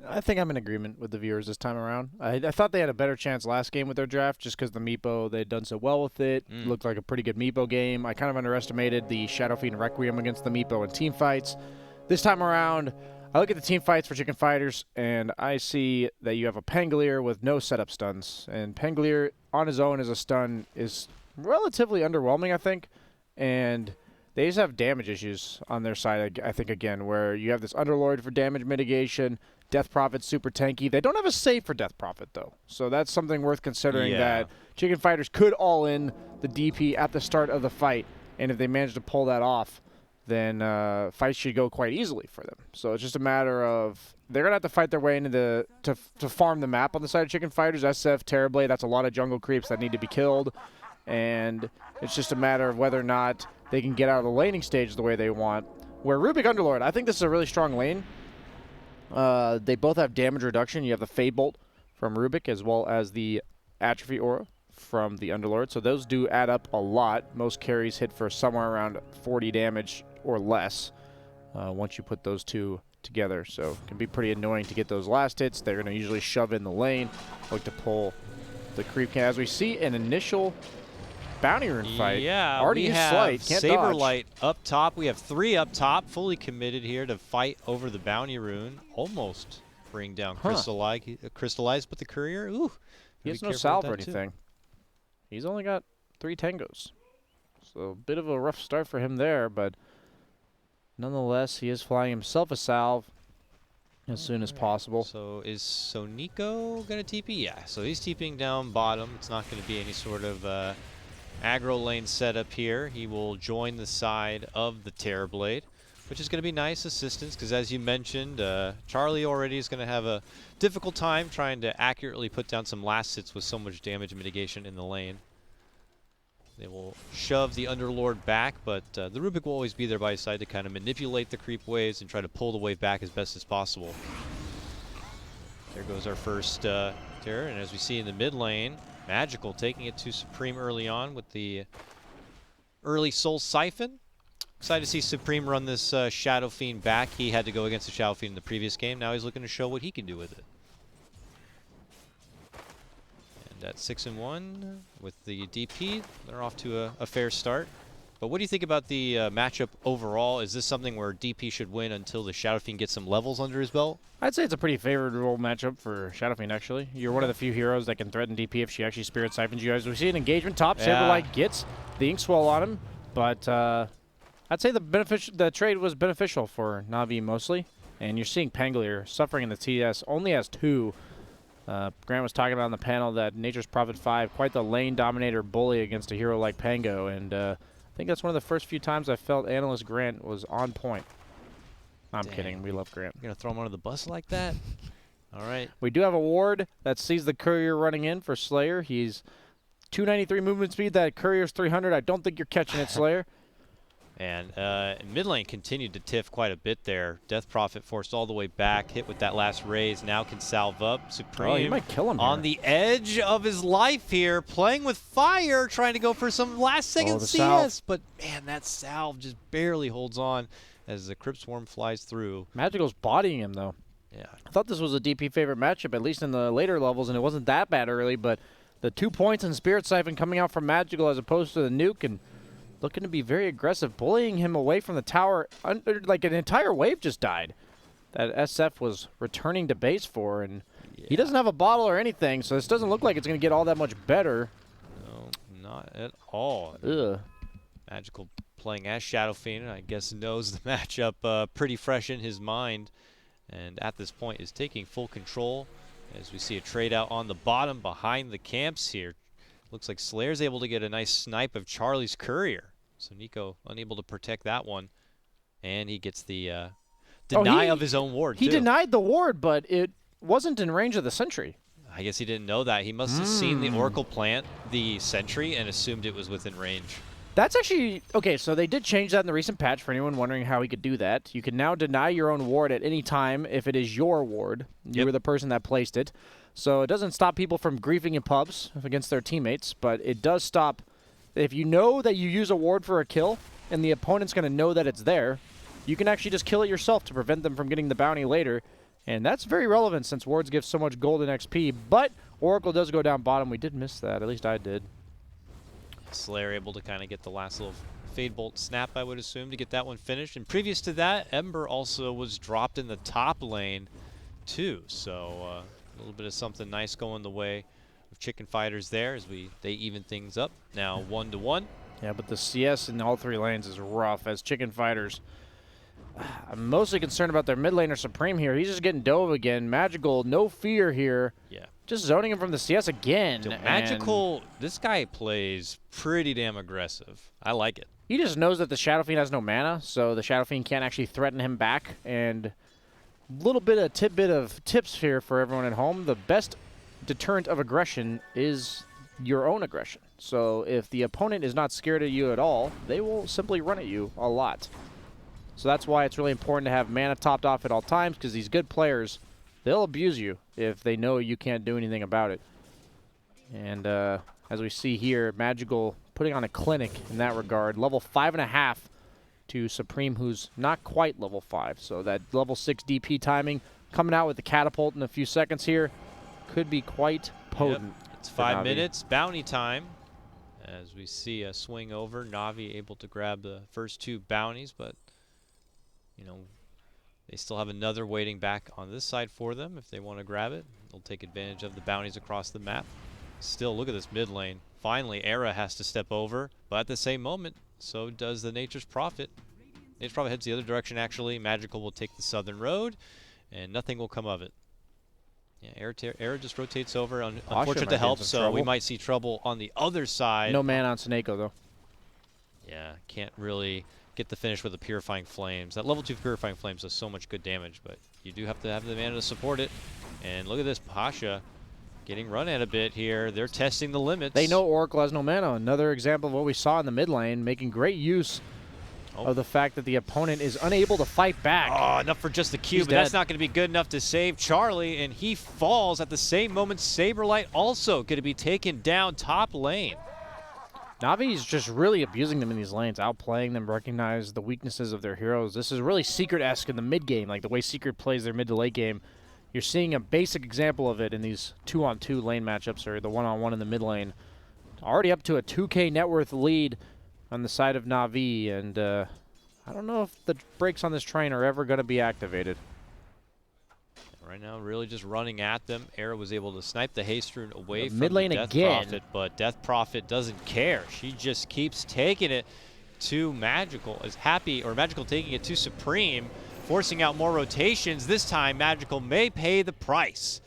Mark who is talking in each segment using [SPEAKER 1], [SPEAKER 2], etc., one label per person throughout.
[SPEAKER 1] I think I'm in agreement with the viewers this time around. I thought they had a better chance last game with their draft just because the Meepo, they had done so well with it. Looked like a pretty good Meepo game. I kind of underestimated the Shadow Fiend Requiem against the Meepo in team fights. This time around, I look at the team fights for Chicken Fighters, and I see that you have a Pangolier with no setup stuns. And Pangolier on his own as a stun is relatively underwhelming, I think. And they just have damage issues on their side, I think, again, where you have this Underlord for damage mitigation. Death Prophet's super tanky. They don't have a save for Death Prophet, though. So that's something worth considering, that Chicken Fighters could all in the DP at the start of the fight. And if they manage to pull that off, then fights should go quite easily for them. So it's just a matter of they're going to have to fight their way into to farm the map on the side of Chicken Fighters. SF, Terrorblade, that's a lot of jungle creeps that need to be killed. And it's just a matter of whether or not they can get out of the laning stage the way they want. Where Rubik Underlord, I think this is a really strong lane. They both have damage reduction. You have the Fade Bolt from Rubik as well as the Atrophy Aura from the Underlord. So those do add up a lot. Most carries hit for somewhere around 40 damage or less once you put those two together. So it can be pretty annoying to get those last hits. They're going to usually shove in the lane, like to pull the creep. As we see an initial bounty rune fight.
[SPEAKER 2] Yeah,
[SPEAKER 1] already
[SPEAKER 2] we
[SPEAKER 1] in
[SPEAKER 2] have
[SPEAKER 1] sight. Can't dodge.
[SPEAKER 2] Saberlight up top. We have 3 up top, fully committed here to fight over the bounty rune. Almost bring down Crystallize, but the courier, ooh.
[SPEAKER 1] He has no salve or anything. He's only got 3 tangos. So a bit of a rough start for him there, but nonetheless, he is flying himself a salve as soon as possible.
[SPEAKER 2] So is Soniko going to TP? Yeah, so he's TPing down bottom. It's not going to be any sort of aggro lane setup here. He will join the side of the Terrorblade, which is going to be nice assistance because, as you mentioned, Charlie already is going to have a difficult time trying to accurately put down some last hits with so much damage mitigation in the lane. They will shove the Underlord back, but the Rubik will always be there by his side to kind of manipulate the creep waves and try to pull the wave back as best as possible. There goes our first Terror, and as we see in the mid lane, Magical taking it to Supreme early on with the early Soul Siphon. Excited to see Supreme run this Shadow Fiend back. He had to go against the Shadow Fiend in the previous game. Now he's looking to show what he can do with it. And at 6-1 with the DP, they're off to a fair start. But what do you think about the matchup overall? Is this something where DP should win until the Shadow Fiend gets some levels under his belt?
[SPEAKER 1] I'd say it's a pretty favorable matchup for Shadow Fiend, actually. You're one of the few heroes that can threaten DP if she actually Spirit Siphons you guys. We see an engagement top. Saberlight gets the Ink Swell on him, but I'd say the trade was beneficial for Na'Vi mostly. And you're seeing Pangolier suffering in the TS, only has 2. Grant was talking about on the panel that Nature's Prophet 5, quite the lane dominator bully against a hero like Pango, and I think that's one of the first few times I felt Analyst Grant was on point. I'm kidding. We love Grant.
[SPEAKER 2] You're going to throw him under the bus like that? All right.
[SPEAKER 1] We do have a ward that sees the Courier running in for Slayer. He's 293 movement speed. That Courier's 300. I don't think you're catching it, Slayer.
[SPEAKER 2] And mid lane continued to tiff quite a bit there. Death Prophet forced all the way back, hit with that last raise, now can salve up. Supreme
[SPEAKER 1] he might kill him
[SPEAKER 2] on the edge of his life here, playing with fire, trying to go for some last second CS.
[SPEAKER 1] Salve.
[SPEAKER 2] But man, that salve just barely holds on as the Crypt Swarm flies through.
[SPEAKER 1] Magical's bodying him, though.
[SPEAKER 2] Yeah.
[SPEAKER 1] I thought this was a DP favorite matchup, at least in the later levels, and it wasn't that bad early, but the 2 points in Spirit Siphon coming out from Magical as opposed to the nuke, and looking to be very aggressive, bullying him away from the tower. Like an entire wave just died that SF was returning to base for, and he doesn't have a bottle or anything, so this doesn't look like it's going to get all that much better.
[SPEAKER 2] No, not at all.
[SPEAKER 1] Ugh.
[SPEAKER 2] Magical playing as Shadow Fiend, I guess knows the matchup pretty fresh in his mind, and at this point is taking full control as we see a trade out on the bottom behind the camps here. Looks like Slayer's able to get a nice snipe of Charlie's Courier. So Nico unable to protect that one. And he gets the deny of his own ward,
[SPEAKER 1] He
[SPEAKER 2] too.
[SPEAKER 1] denied the ward, but it wasn't in range of the sentry.
[SPEAKER 2] I guess he didn't know that. He must have seen the Oracle plant the sentry and assumed it was within range.
[SPEAKER 1] That's actually... Okay, so they did change that in the recent patch for anyone wondering how he could do that. You can now deny your own ward at any time if it is your ward. You were the person that placed it. So it doesn't stop people from griefing in pubs against their teammates, but it does stop... If you know that you use a ward for a kill, and the opponent's going to know that it's there, you can actually just kill it yourself to prevent them from getting the bounty later. And that's very relevant since wards give so much golden XP, but Oracle does go down bottom. We did miss that, at least I did.
[SPEAKER 2] Slayer able to kind of get the last little Fade Bolt snap, I would assume, to get that one finished. And previous to that, Ember also was dropped in the top lane, too. So a little bit of something nice going the way of Chicken Fighters there as they even things up. Now 1-1.
[SPEAKER 1] Yeah, but the CS in all 3 lanes is rough as Chicken Fighters. I'm mostly concerned about their mid laner Supreme here. He's just getting dove again. Magical, no fear here.
[SPEAKER 2] Yeah.
[SPEAKER 1] Just zoning him from the CS again.
[SPEAKER 2] Magical, this guy plays pretty damn aggressive. I like it.
[SPEAKER 1] He just knows that the Shadow Fiend has no mana, so the Shadow Fiend can't actually threaten him back. And a little bit of tidbit of tips here for everyone at home. The best deterrent of aggression is your own aggression. So if the opponent is not scared of you at all, they will simply run at you a lot. So that's why it's really important to have mana topped off at all times, because these good players, they'll abuse you if they know you can't do anything about it. And as we see here, Magical putting on a clinic in that regard. Level 5.5 to Supreme, who's not quite level 5. So that level 6 DP timing coming out with the catapult in a few seconds here could be quite potent.
[SPEAKER 2] Yep. It's 5 minutes, bounty time. As we see a swing over, Na'Vi able to grab the first 2 bounties, but you know, they still have another waiting back on this side for them if they want to grab it. They'll take advantage of the bounties across the map. Still, look at this mid lane. Finally, Era has to step over, but at the same moment, so does the Nature's Prophet. Nature's Prophet heads the other direction, actually. Magical will take the southern road, and nothing will come of it. Yeah, Era just rotates over. Unfortunate to help, so we might see trouble on the other side.
[SPEAKER 1] No man on Seneko, though.
[SPEAKER 2] Yeah, can't really get the finish with the Purifying Flames. That level 2 Purifying Flames does so much good damage, but you do have to have the mana to support it. And look at this, Pasha getting run at a bit here. They're testing the limits.
[SPEAKER 1] They know Oracle has no mana. Another example of what we saw in the mid lane, making great use of the fact that the opponent is unable to fight back.
[SPEAKER 2] Oh, enough for just the Q, but that's not going to be good enough to save Charlie, and he falls at the same moment. Saberlight also going to be taken down top lane.
[SPEAKER 1] Navi's just really abusing them in these lanes, outplaying them, recognize the weaknesses of their heroes. This is really Secret-esque in the mid game, like the way Secret plays their mid to late game. You're seeing a basic example of it in these 2-on-2 lane matchups, or the 1-on-1 in the mid lane. Already up to a 2K net worth lead on the side of Na'Vi, and I don't know if the brakes on this train are ever going to be activated.
[SPEAKER 2] Right now, really just running at them. Era was able to snipe the Haste Rune away from
[SPEAKER 1] mid lane
[SPEAKER 2] Death
[SPEAKER 1] again.
[SPEAKER 2] Prophet, but Death Prophet doesn't care. She just keeps taking it to Magical. Is happy, or Magical taking it to Supreme, forcing out more rotations. This time, Magical may pay the price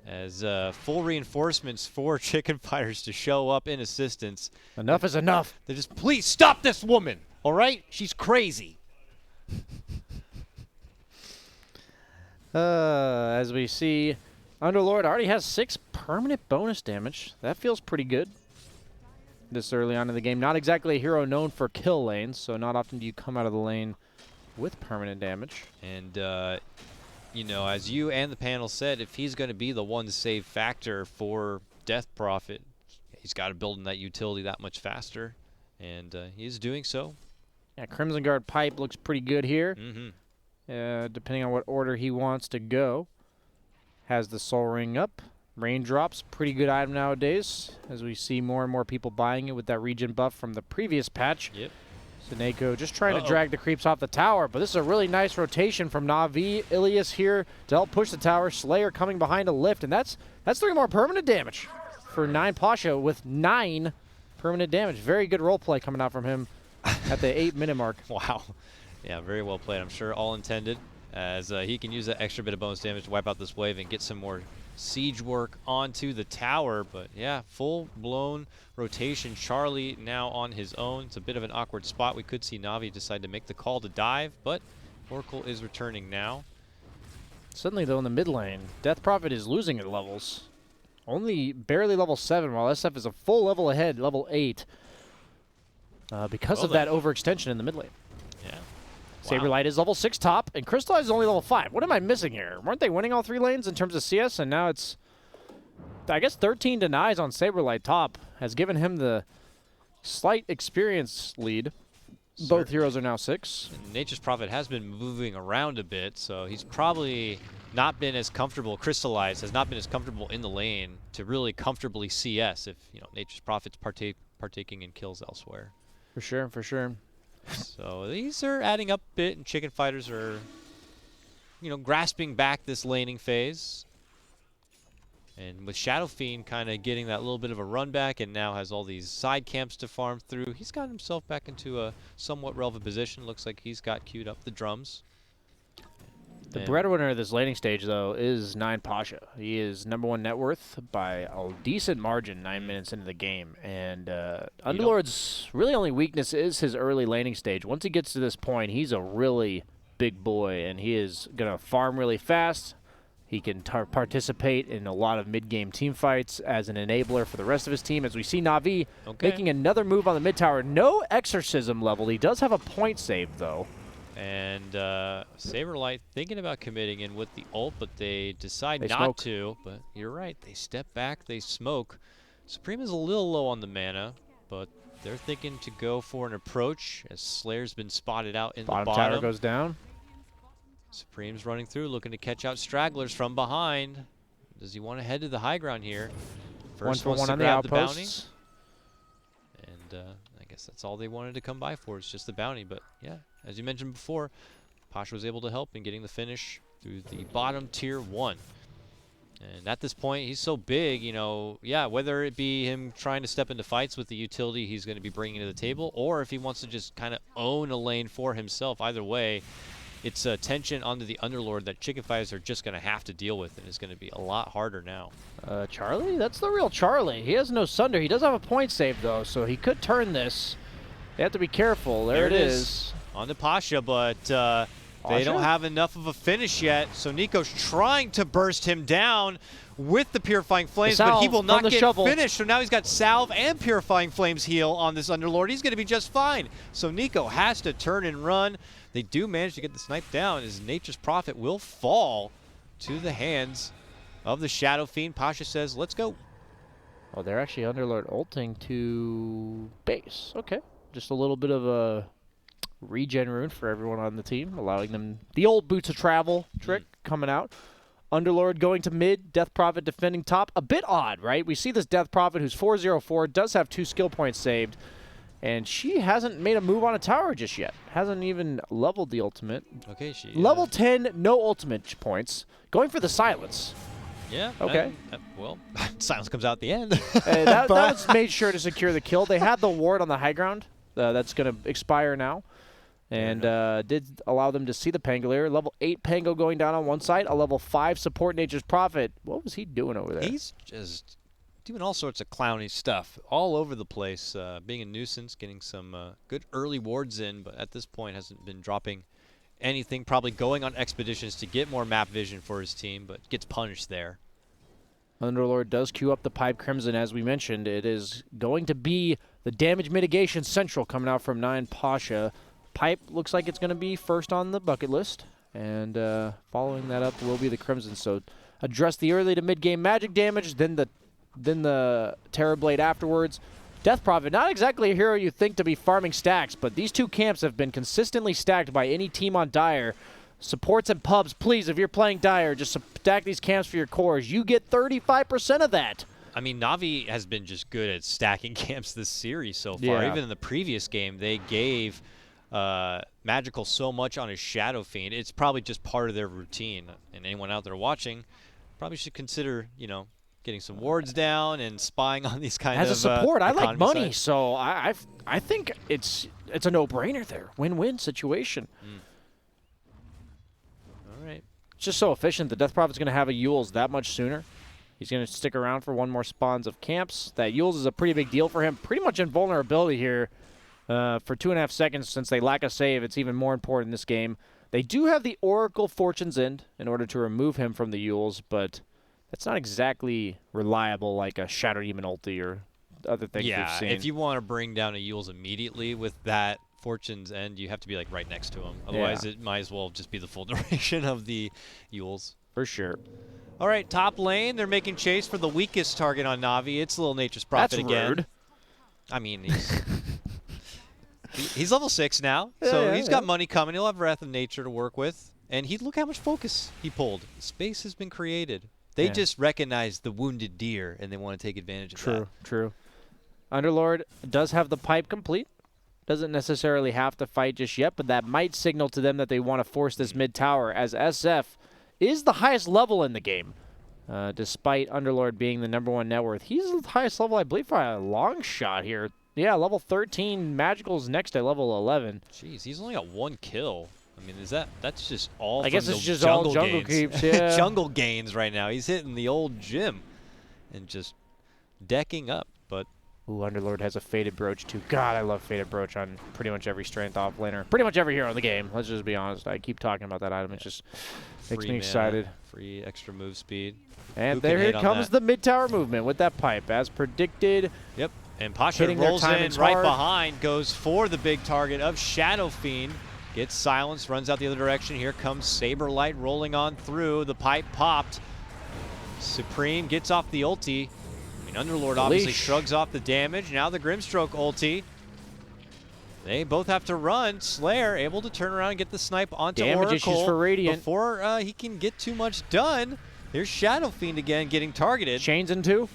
[SPEAKER 2] as full reinforcements for Chicken Fighters to show up in assistance.
[SPEAKER 1] Enough is enough.
[SPEAKER 2] They're just, please stop this woman, all right? She's crazy.
[SPEAKER 1] As we see, Underlord already has 6 permanent bonus damage. That feels pretty good this early on in the game. Not exactly a hero known for kill lanes, so not often do you come out of the lane with permanent damage.
[SPEAKER 2] And, you know, as you and the panel said, if he's going to be the one save factor for Death Prophet, he's got to build in that utility that much faster, and he's doing so.
[SPEAKER 1] Yeah, Crimson Guard Pipe looks pretty good here.
[SPEAKER 2] Mm-hmm.
[SPEAKER 1] Depending on what order he wants to go. Has the Soul Ring up. Raindrops, pretty good item nowadays, as we see more and more people buying it with that regen buff from the previous patch.
[SPEAKER 2] Yep.
[SPEAKER 1] Seneko just trying to drag the creeps off the tower, but this is a really nice rotation from Na'Vi. Ilias here to help push the tower. Slayer coming behind a lift, and that's 3 more permanent damage for 9 Pasha with 9 permanent damage. Very good role play coming out from him at the 8-minute mark.
[SPEAKER 2] Wow. Yeah, very well played. I'm sure all intended, as he can use that extra bit of bonus damage to wipe out this wave and get some more siege work onto the tower. But yeah, full-blown rotation. Charlie now on his own. It's a bit of an awkward spot. We could see Na'Vi decide to make the call to dive, but Oracle is returning now.
[SPEAKER 1] Suddenly, though, in the mid lane, Death Prophet is losing at levels. Only barely level 7, while SF is a full level ahead, level 8, because of that overextension in the mid lane.
[SPEAKER 2] Yeah.
[SPEAKER 1] Saberlight is level 6 top, and Crystallize is only level 5. What am I missing here? Weren't they winning all 3 lanes in terms of CS, and now it's, I guess, 13 denies on Saberlight top has given him the slight experience lead. Both heroes are now 6.
[SPEAKER 2] And Nature's Prophet has been moving around a bit, so he's probably not been as comfortable, Crystallized has not been as comfortable in the lane to really comfortably CS if, you know, Nature's Prophet's partaking in kills elsewhere.
[SPEAKER 1] For sure, for sure.
[SPEAKER 2] So these are adding up a bit, and Chicken Fighters are, you know, grasping back this laning phase. And with Shadow Fiend kind of getting that little bit of a run back and now has all these side camps to farm through, he's got himself back into a somewhat relevant position. Looks like he's got queued up the drums.
[SPEAKER 1] The breadwinner of this laning stage, though, is 9 Pasha. He is #1 net worth by a decent margin 9 minutes into the game. And Underlord's really only weakness is his early laning stage. Once he gets to this point, he's a really big boy, and he is going to farm really fast. He can participate in a lot of mid-game team fights as an enabler for the rest of his team. As we see Na'Vi making another move on the mid tower. No exorcism level. He does have a point save, though.
[SPEAKER 2] And Saberlight thinking about committing in with the ult, but they decide not
[SPEAKER 1] smoke.
[SPEAKER 2] to. But you're right. They step back. They smoke. Supreme is a little low on the mana, but they're thinking to go for an approach as Slayer's been spotted out in the bottom.
[SPEAKER 1] Tower goes down.
[SPEAKER 2] Supreme's running through, looking to catch out stragglers from behind. Does he want to head to the high ground here? First
[SPEAKER 1] 1 for 1 on the
[SPEAKER 2] grab
[SPEAKER 1] outposts.
[SPEAKER 2] And I guess that's all they wanted to come by for, is just the bounty. But yeah, as you mentioned before, Pasha was able to help in getting the finish through the bottom tier 1. And at this point, he's so big, you know, yeah, whether it be him trying to step into fights with the utility he's going to be bringing to the table, or if he wants to just kind of own a lane for himself, either way, it's a tension onto the Underlord that Chicken Fighters are just going to have to deal with, and it's going to be a lot harder now.
[SPEAKER 1] Charlie? That's the real Charlie. He has no Sunder. He does have a point save, though, so he could turn this. They have to be careful. There it is.
[SPEAKER 2] On to Pasha, but they don't have enough of a finish yet, so Nico's trying to burst him down with the Purifying Flames, but he will not get finished. So now he's got Salve and Purifying Flames heal on this Underlord. He's going to be just fine. So Nico has to turn and run. They do manage to get the snipe down as Nature's Prophet will fall to the hands of the Shadow Fiend. Pasha says, let's go.
[SPEAKER 1] Oh, they're actually Underlord ulting to base. Okay. Just a little bit of a regen rune for everyone on the team, allowing them the old boots of travel trick coming out. Underlord going to mid, Death Prophet defending top. A bit odd, right? We see this Death Prophet who's 404, does have 2 skill points saved, and she hasn't made a move on a tower just yet. Hasn't even leveled the ultimate.
[SPEAKER 2] Okay, she...
[SPEAKER 1] Level 10, no ultimate points. Going for the silence.
[SPEAKER 2] Yeah.
[SPEAKER 1] Okay.
[SPEAKER 2] Well, silence comes out at the end.
[SPEAKER 1] That was made sure to secure the kill. They had the ward on the high ground. That's going to expire now. And did allow them to see the Pangolier. Level 8 Pango going down on one side. A level 5 support Nature's Prophet. What was he doing over there?
[SPEAKER 2] He's just doing all sorts of clowny stuff all over the place. Being a nuisance, getting some good early wards in, but at this point hasn't been dropping anything. Probably going on expeditions to get more map vision for his team, but gets punished there.
[SPEAKER 1] Underlord does queue up the Pipe Crimson, as we mentioned. It is going to be the damage mitigation central coming out from 9 Pasha. Pipe looks like it's going to be first on the bucket list, and following that up will be the Crimson. So address the early to mid-game magic damage, then the Terror Blade afterwards. Death Prophet, not exactly a hero you think to be farming stacks, but these two camps have been consistently stacked by any team on Dire. Supports and pubs, please, if you're playing Dire, just stack these camps for your cores. You get 35% of that.
[SPEAKER 2] I mean, Na'Vi has been just good at stacking camps this series so far.
[SPEAKER 1] Yeah.
[SPEAKER 2] Even in the previous game, they gave Magical so much on his Shadow Fiend. It's probably just part of their routine. And anyone out there watching probably should consider, you know, getting some wards down and spying on these kind of
[SPEAKER 1] As a support, I like money,
[SPEAKER 2] sides.
[SPEAKER 1] so I think it's a no-brainer there. Win-win situation.
[SPEAKER 2] All right.
[SPEAKER 1] It's just so efficient. The Death Prophet's going to have a Yules that much sooner. He's going to stick around for one more spawns of camps. That Yules is a pretty big deal for him. Pretty much invulnerability here for 2.5 seconds. Since they lack a save, it's even more important in this game. They do have the Oracle Fortune's End in order to remove him from the Yules, but it's not exactly reliable like a Shadow Demon ulti or other things we've seen.
[SPEAKER 2] If you want to bring down a Yules immediately with that Fortune's End, you have to be like right next to him. Otherwise, it might as well just be the full duration of the Yules.
[SPEAKER 1] For sure.
[SPEAKER 2] All right, top lane. They're making chase for the weakest target on Na'Vi. It's Little Nature's Prophet again.
[SPEAKER 1] Rude.
[SPEAKER 2] I mean, he's level 6 now, so he's got money coming. He'll have Wrath of Nature to work with. And look how much focus he pulled. Space has been created. They just recognize the wounded deer, and they want to take advantage of that.
[SPEAKER 1] True. Underlord does have the pipe complete. Doesn't necessarily have to fight just yet, but that might signal to them that they want to force this mid tower, as SF is the highest level in the game. Despite Underlord being the #1 net worth, he's the highest level, I believe, by a long shot here. Yeah, level 13. Magical's next at level 11.
[SPEAKER 2] Jeez, he's only got 1 kill. I mean, that's just all
[SPEAKER 1] I guess
[SPEAKER 2] from
[SPEAKER 1] it's
[SPEAKER 2] the
[SPEAKER 1] just all jungle
[SPEAKER 2] gains.
[SPEAKER 1] creeps, yeah.
[SPEAKER 2] Jungle gains right now. He's hitting the old gym and just decking up, but...
[SPEAKER 1] Ooh, Underlord has a Faded Brooch, too. God, I love Faded Brooch on pretty much every strength offlaner. Pretty much every hero in the game. Let's just be honest. I keep talking about that item. It just makes me excited.
[SPEAKER 2] Free extra move speed.
[SPEAKER 1] And there comes the mid-tower movement with that pipe, as predicted.
[SPEAKER 2] Yep, and Pasha rolls in right behind, goes for the big target of Shadow Fiend. Gets silenced, runs out the other direction. Here comes Saberlight rolling on through. The pipe popped. Supreme gets off the ulti. I mean, Underlord obviously shrugs off the damage. Now the Grimstroke ulti. They both have to run. Slayer able to turn around and get the snipe onto
[SPEAKER 1] Damage
[SPEAKER 2] Oracle
[SPEAKER 1] issues for Radiant.
[SPEAKER 2] before he can get too much done. Here's Shadow Fiend again getting targeted.
[SPEAKER 1] Chains in 2.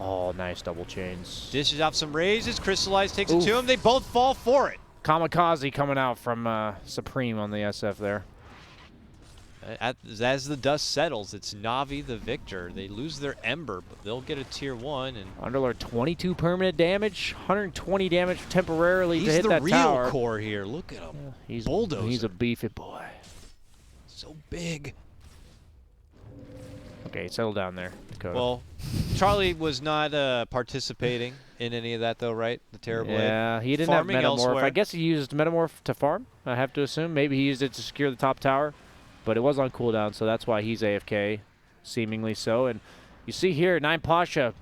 [SPEAKER 1] Oh, nice double chains.
[SPEAKER 2] Dishes off some raises. Crystallize takes it to him. They both fall for it.
[SPEAKER 1] Kamikaze coming out from Supreme on the SF there.
[SPEAKER 2] As the dust settles, it's Na'Vi the victor. They lose their Ember, but they'll get a tier 1. And
[SPEAKER 1] Underlord 22 permanent damage, 120 damage temporarily to hit that tower.
[SPEAKER 2] He's the real core here. Look at him.
[SPEAKER 1] He's
[SPEAKER 2] bulldozer.
[SPEAKER 1] He's a beefy boy.
[SPEAKER 2] So big.
[SPEAKER 1] Okay, settle down there, Dakota.
[SPEAKER 2] Well, Charlie was not participating in any of that, though, right? The Terrorblade.
[SPEAKER 1] Yeah, he didn't have Metamorph.
[SPEAKER 2] Elsewhere.
[SPEAKER 1] I guess he used Metamorph to farm, I have to assume. Maybe he used it to secure the top tower, but it was on cooldown, so that's why he's AFK, seemingly so. And you see here, 9 Pasha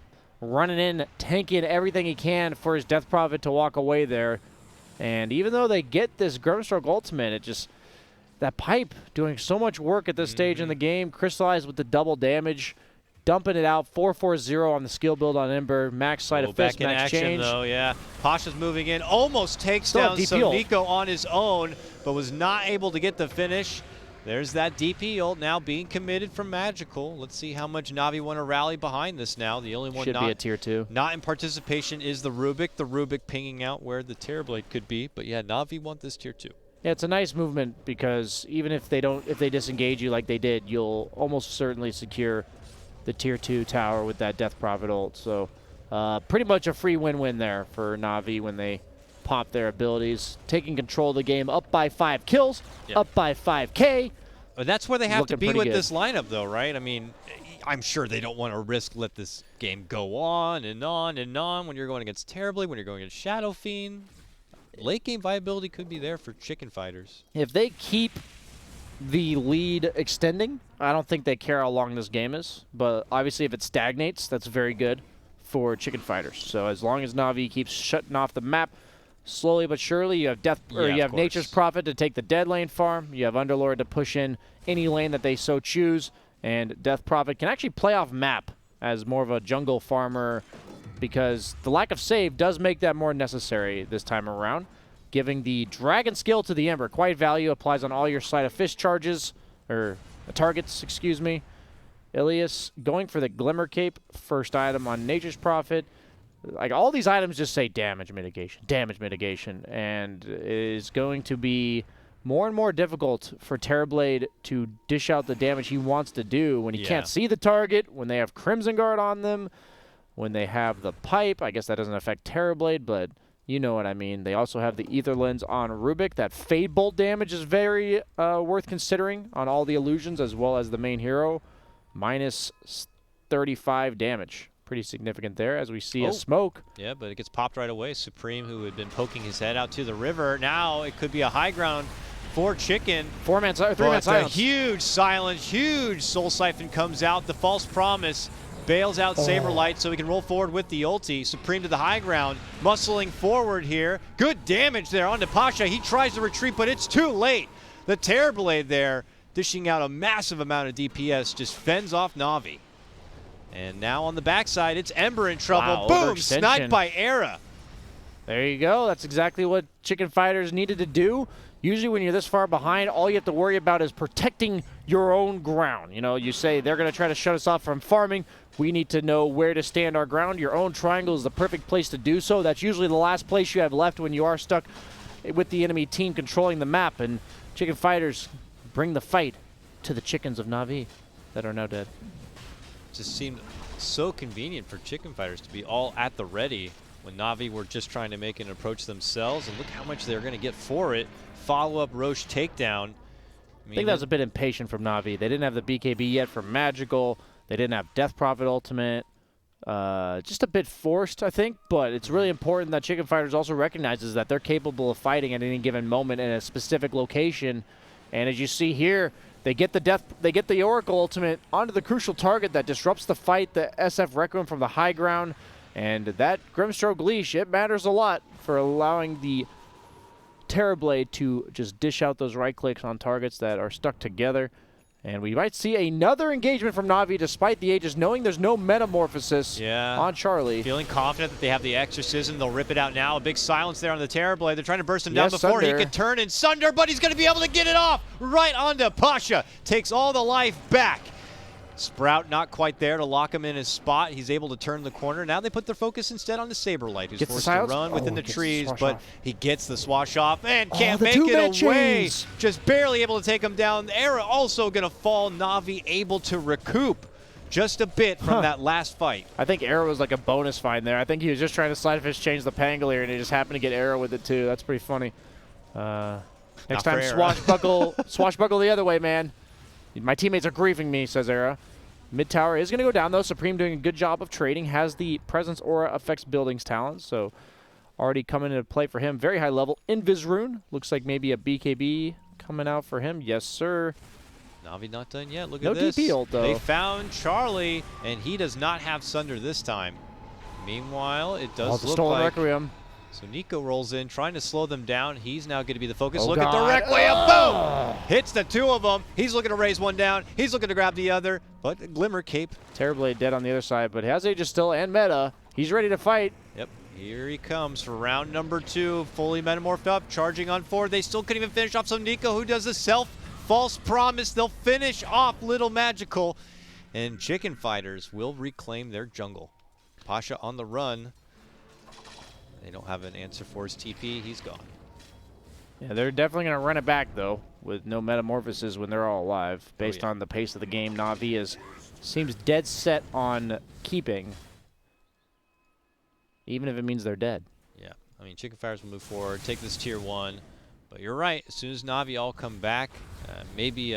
[SPEAKER 1] running in, tanking everything he can for his Death Prophet to walk away there. And even though they get this Grimstroke ultimate, it just... That pipe doing so much work at this stage in the game. Crystallized with the double damage. Dumping it out. 4-4-0 on the skill build on Ember. Max Sleight of Fist, max change.
[SPEAKER 2] Though, yeah. Pasha's moving in. Almost takes down Nico on his own, but was not able to get the finish. There's that DP ult now being committed from Magical. Let's see how much Na'Vi want to rally behind this now. The only one
[SPEAKER 1] should be a tier 2.
[SPEAKER 2] Not in participation is the Rubik. The Rubik pinging out where the Terrorblade could be. But yeah, Na'Vi want this tier 2.
[SPEAKER 1] Yeah, it's a nice movement because even if they disengage you like they did, you'll almost certainly secure the tier 2 tower with that Death Prophet ult. So pretty much a free win-win there for Na'Vi when they pop their abilities. Taking control of the game, up by 5 kills, up by 5K.
[SPEAKER 2] But that's where they have to be with
[SPEAKER 1] good.
[SPEAKER 2] this lineup, though, right? I mean, I'm sure they don't want to let this game go on and on and on when you're going against Terrorblade, when you're going against Shadow Fiend. Late game viability could be there for chicken fighters.
[SPEAKER 1] If they keep the lead extending, I don't think they care how long this game is. But obviously, if it stagnates, that's very good for chicken fighters. So as long as Na'Vi keeps shutting off the map slowly but surely, you have Nature's Prophet to take the dead lane farm. You have Underlord to push in any lane that they so choose, and Death Prophet can actually play off map as more of a jungle farmer, because the lack of save does make that more necessary this time around. Giving the Dragon skill to the Ember. Quiet value applies on all your Sleight of Fist targets. Excuse me. Ilias going for the Glimmer Cape. First item on Nature's Prophet. Like, all these items just say damage mitigation. And it is going to be more and more difficult for Terrorblade to dish out the damage he wants to do when he can't see the target, when they have Crimson Guard on them, when they have the pipe. I guess that doesn't affect Terrorblade, but you know what I mean. They also have the Ether Lens on Rubik. That Fade Bolt damage is very worth considering on all the illusions as well as the main hero. Minus 35 damage. Pretty significant there as we see a smoke.
[SPEAKER 2] Yeah, but it gets popped right away. Supreme, who had been poking his head out to the river. Now it could be a high ground for Chicken.
[SPEAKER 1] 3-man silence.
[SPEAKER 2] A huge silence, huge Soul Siphon comes out. The False Promise bails out Saberlight so he can roll forward with the ulti. Supreme to the high ground, muscling forward here. Good damage there onto Pasha. He tries to retreat, but it's too late. The Terrorblade there, dishing out a massive amount of DPS, just fends off Na'Vi. And now on the backside, it's Ember in trouble.
[SPEAKER 1] Wow,
[SPEAKER 2] boom, sniped by Era.
[SPEAKER 1] There you go. That's exactly what Chicken Fighters needed to do. Usually when you're this far behind, all you have to worry about is protecting your own ground. You know, you say they're going to try to shut us off from farming. We need to know where to stand our ground. Your own triangle is the perfect place to do so. That's usually the last place you have left when you are stuck with the enemy team controlling the map. And Chicken Fighters bring the fight to the chickens of Na'Vi that are now dead.
[SPEAKER 2] Just seemed so convenient for Chicken Fighters to be all at the ready when Na'Vi were just trying to make an approach themselves. And look how much they're going to get for it. Follow-up Roche takedown.
[SPEAKER 1] I think that was a bit impatient from Na'Vi. They didn't have the BKB yet for Magical. They didn't have Death Prophet Ultimate. Just a bit forced, I think, but it's really important that Chicken Fighters also recognizes that they're capable of fighting at any given moment in a specific location. And as you see here, they get the Oracle Ultimate onto the crucial target that disrupts the fight, the SF Requiem from the high ground. And that Grimstroke Leash, it matters a lot for allowing the Terrorblade to just dish out those right clicks on targets that are stuck together. And we might see another engagement from Na'Vi despite the Aegis, knowing there's no Metamorphosis on Charlie.
[SPEAKER 2] Feeling confident that they have the Exorcism. They'll rip it out now. A big silence there on the Terrorblade. They're trying to burst him down before he can turn and Sunder, but he's going to be able to get it off right onto Pasha. Takes all the life back. Sprout not quite there to lock him in his spot. He's able to turn the corner. Now they put their focus instead on the Saberlight, who's forced to run within the trees, but he gets the swash off and can't make it away. Just barely able to take him down. Era also going to fall. Na'Vi able to recoup just a bit from that last fight.
[SPEAKER 1] I think Era was like a bonus find there. I think he was just trying to slide fish change the Pangolier, and he just happened to get Era with it too. That's pretty funny. Next time, swashbuckle the other way, man. My teammates are grieving me, says Era. Mid tower is going to go down, though. Supreme doing a good job of trading. Has the Presence Aura affects buildings talent, so already coming into play for him. Very high level. Invis Rune. Looks like maybe a BKB coming out for him. Yes, sir.
[SPEAKER 2] Na'Vi not done yet. Look at this.
[SPEAKER 1] No DP ult, though.
[SPEAKER 2] They found Charlie, and he does not have Sunder this time. Meanwhile, it does look like...
[SPEAKER 1] Requiem.
[SPEAKER 2] So Nico rolls in, trying to slow them down. He's now going to be the focus. Look at the Requiem. Boom! Hits the two of them. He's looking to raise one down. He's looking to grab the other, but Glimmer Cape.
[SPEAKER 1] Terrorblade dead on the other side, but has Aegis still and meta. He's ready to fight.
[SPEAKER 2] Yep, here he comes for round number 2. Fully metamorphed up, charging on forward. They still couldn't even finish off. So Nico, who does the false promise. They'll finish off Little Magical. And Chicken Fighters will reclaim their jungle. Pasha on the run. They don't have an answer for his TP. He's gone.
[SPEAKER 1] Yeah, they're definitely going to run it back, though, with no Metamorphosis when they're all alive. Based on the pace of the game, Na'Vi seems dead set on keeping, even if it means they're dead.
[SPEAKER 2] Yeah, I mean, Chicken Fighters will move forward, take this tier 1. But you're right. As soon as Na'Vi all come back, maybe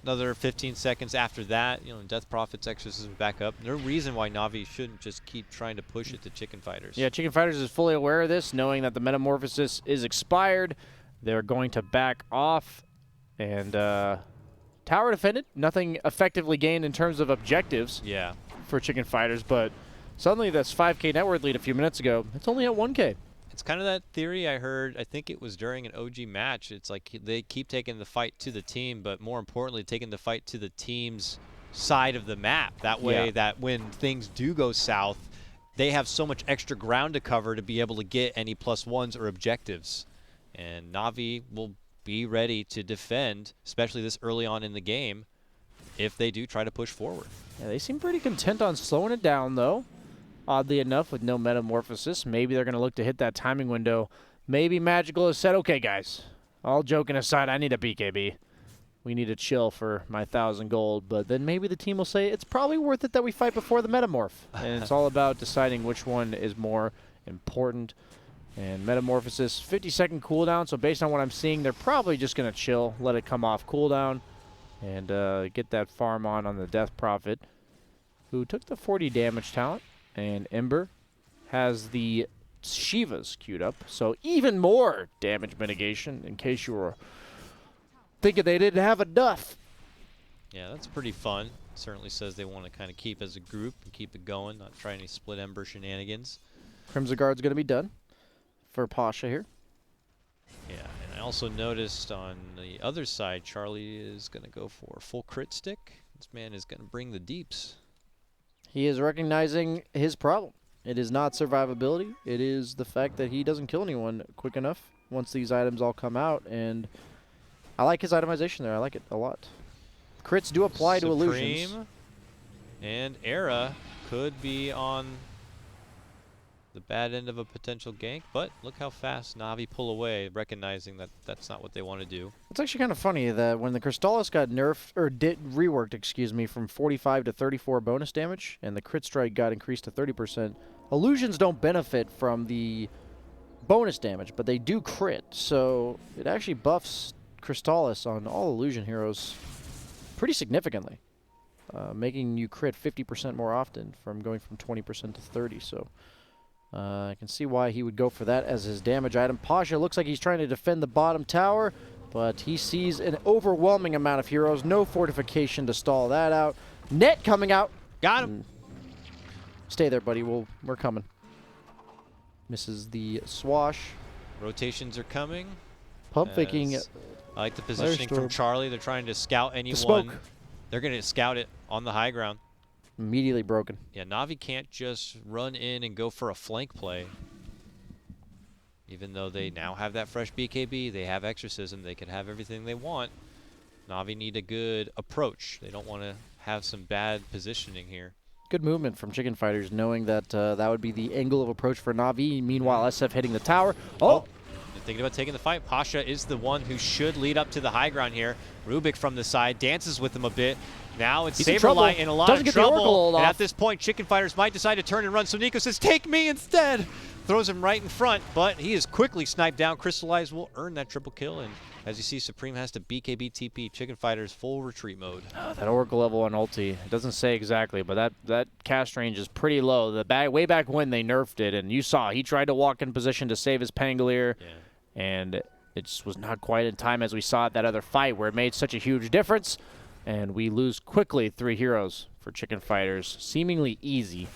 [SPEAKER 2] another 15 seconds after that, you know, Death Prophet's Exorcism back up. No reason why Na'Vi shouldn't just keep trying to push it to Chicken Fighters.
[SPEAKER 1] Yeah, Chicken Fighters is fully aware of this, knowing that the Metamorphosis is expired. They're going to back off. And tower defended. Nothing effectively gained in terms of objectives for Chicken Fighters. But suddenly this 5K net worth lead a few minutes ago, it's only at 1K.
[SPEAKER 2] It's kind of that theory I heard, I think it was during an OG match. It's like they keep taking the fight to the team, but more importantly, taking the fight to the team's side of the map. That way that when things do go south, they have so much extra ground to cover to be able to get any +1s or objectives. And Na'Vi will be ready to defend, especially this early on in the game, if they do try to push forward.
[SPEAKER 1] Yeah, they seem pretty content on slowing it down, though. Oddly enough, with no Metamorphosis, maybe they're going to look to hit that timing window. Maybe Magical has said, okay, guys, all joking aside, I need a BKB. We need to chill for my 1,000 gold. But then maybe the team will say, it's probably worth it that we fight before the Metamorph. And it's all about deciding which one is more important. And Metamorphosis, 50-second cooldown. So based on what I'm seeing, they're probably just going to chill, let it come off cooldown, and get that farm on the Death Prophet, who took the 40 damage talent. And Ember has the Shivas queued up, so even more damage mitigation in case you were thinking they didn't have enough.
[SPEAKER 2] Yeah, that's pretty fun. Certainly says they want to kind of keep as a group and keep it going, not try any split Ember shenanigans.
[SPEAKER 1] Crimson Guard's going to be done for Pasha here.
[SPEAKER 2] Yeah, and I also noticed on the other side, Charlie is going to go for a full crit stick. This man is going to bring the deeps.
[SPEAKER 1] He is recognizing his problem. It is not survivability. It is the fact that he doesn't kill anyone quick enough. once these items all come out, and I like his itemization there. I like it a lot. Crits do apply to illusions.
[SPEAKER 2] Supreme and Era could be on the bad end of a potential gank, but look how fast Na'Vi pull away, recognizing that that's not what they want to do.
[SPEAKER 1] It's actually kind of funny that when the Crystallis got nerfed, or reworked, excuse me, from 45 to 34 bonus damage, and the crit strike got increased to 30%, illusions don't benefit from the bonus damage, but they do crit, so it actually buffs Crystallis on all illusion heroes pretty significantly, making you crit 50% more often from going from 20% to 30. So I can see why he would go for that as his damage item. Pasha looks like he's trying to defend the bottom tower, but he sees an overwhelming amount of heroes. No fortification to stall that out. Net coming out.
[SPEAKER 2] Got him.
[SPEAKER 1] Stay there, buddy. We're coming. Misses the swash.
[SPEAKER 2] Rotations are coming.
[SPEAKER 1] Pump faking.
[SPEAKER 2] I like the positioning from Charlie. They're trying to scout anyone.
[SPEAKER 1] Smoke.
[SPEAKER 2] They're going to scout it on the high ground.
[SPEAKER 1] Immediately broken.
[SPEAKER 2] Yeah, Na'Vi can't just run in and go for a flank play. Even though they now have that fresh BKB, they have Exorcism, they can have everything they want. Na'Vi need a good approach. They don't want to have some bad positioning here.
[SPEAKER 1] Good movement from Chicken Fighters, knowing that that would be the angle of approach for Na'Vi. Meanwhile, SF hitting the tower. Oh!
[SPEAKER 2] They're thinking about taking the fight. Pasha is the one who should lead up to the high ground here. Rubik from the side dances with him a bit. Now it's Saberlight in a lot of trouble. And at this point, Chicken Fighters might decide to turn and run. So Nico says, take me instead. Throws him right in front, but he is quickly sniped down. Crystallize will earn that triple kill. And as you see, Supreme has to BKB TP. Chicken Fighters full retreat mode.
[SPEAKER 1] That Oracle level on ulti, it doesn't say exactly, but that cast range is pretty low. Way back when they nerfed it, and you saw he tried to walk in position to save his Pangolier, and it just was not quite in time as we saw at that other fight where it made such a huge difference. And we lose quickly 3 heroes for Chicken Fighters. Seemingly easy.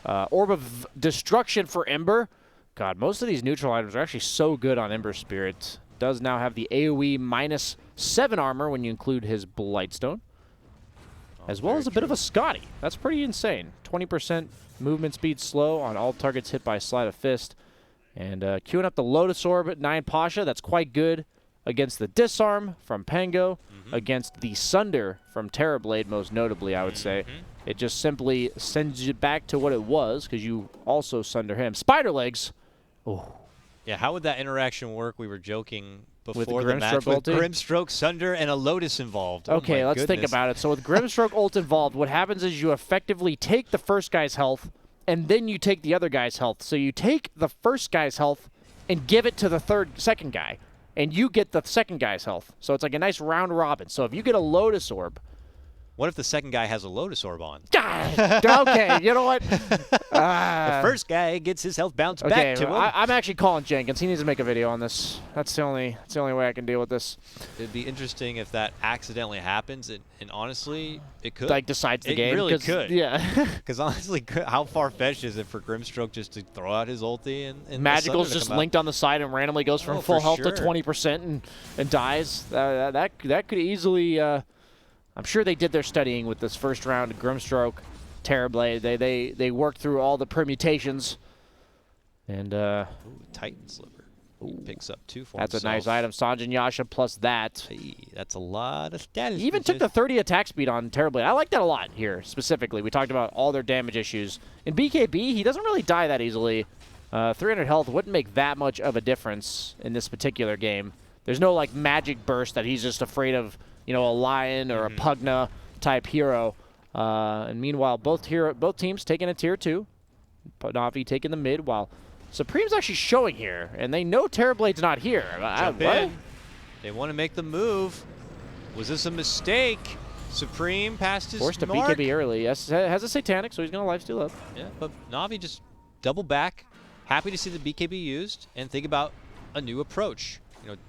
[SPEAKER 1] Orb of Destruction for Ember. God, most of these neutral items are actually so good on Ember Spirit. Does now have the AoE -7 armor when you include his Blightstone. As well as a bit of a Scotty. That's pretty insane. 20% movement speed slow on all targets hit by Sleight of Fist. And queuing up the Lotus Orb at 9 Pasha. That's quite good against the Disarm from Pango. Against the Sunder from Terrorblade, most notably, I would say. It just simply sends you back to what it was, because you also Sunder him. Spider Legs. Oh.
[SPEAKER 2] Yeah, how would that interaction work? We were joking
[SPEAKER 1] with
[SPEAKER 2] before the match with Grimstroke, Sunder, and a Lotus involved.
[SPEAKER 1] Okay, let's think about it. So with Grimstroke ult involved, what happens is you effectively take the first guy's health, and then you take the other guy's health. So you take the first guy's health and give it to the second guy. And you get the second guy's health. So it's like a nice round robin. So if you get a Lotus Orb.
[SPEAKER 2] What if the second guy has a Lotus Orb on?
[SPEAKER 1] Okay, you know what?
[SPEAKER 2] The first guy gets his health bounced back to him.
[SPEAKER 1] I'm actually calling Jenkins. He needs to make a video on this. That's the only way I can deal with this.
[SPEAKER 2] It'd be interesting if that accidentally happens, and honestly, it could.
[SPEAKER 1] Like decides the game.
[SPEAKER 2] It really could.
[SPEAKER 1] Yeah.
[SPEAKER 2] Because honestly, how far-fetched is it for Grimstroke just to throw out his ulti and
[SPEAKER 1] Magical's just linked on the side and randomly goes from full health to 20% and dies. That could easily. I'm sure they did their studying with this first round of Grimstroke, Terrorblade. They worked through all the permutations. And
[SPEAKER 2] Titan Sliver. He picks up 2 for
[SPEAKER 1] that's
[SPEAKER 2] himself.
[SPEAKER 1] A nice item. Sanjin Yasha plus that.
[SPEAKER 2] Hey, that's a lot of status.
[SPEAKER 1] He even took the 30 attack speed on Terrorblade. I like that a lot here, specifically. We talked about all their damage issues. In BKB, he doesn't really die that easily. 300 health wouldn't make that much of a difference in this particular game. There's no like magic burst that he's just afraid of, a Lion or a Pugna type hero. And meanwhile, both teams taking a tier 2. Na'Vi taking the mid, while Supreme's actually showing here, and they know Terrorblade's not here.
[SPEAKER 2] Jump in. They want to make the move. Was this a mistake? Supreme passed his
[SPEAKER 1] forced to
[SPEAKER 2] mark.
[SPEAKER 1] BKB early. Yes, has a Satanic, so he's going to lifesteal up.
[SPEAKER 2] Yeah, but Na'Vi just double back. Happy to see the BKB used, and think about a new approach.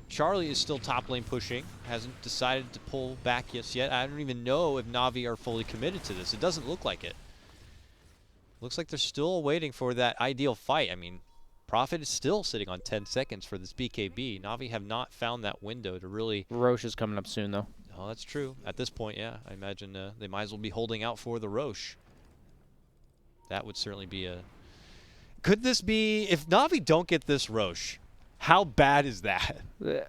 [SPEAKER 2] Charlie is still top lane pushing, hasn't decided to pull back yet. I don't even know if Na'Vi are fully committed to this. It doesn't look like it. Looks like they're still waiting for that ideal fight. I mean, Prophet is still sitting on 10 seconds for this BKB. Na'Vi have not found that window to really...
[SPEAKER 1] Roche is coming up soon, though.
[SPEAKER 2] Oh, that's true. At this point, yeah. I imagine they might as well be holding out for the Roche. That would certainly be a... Could this be... If Na'Vi don't get this Roche, How bad is that?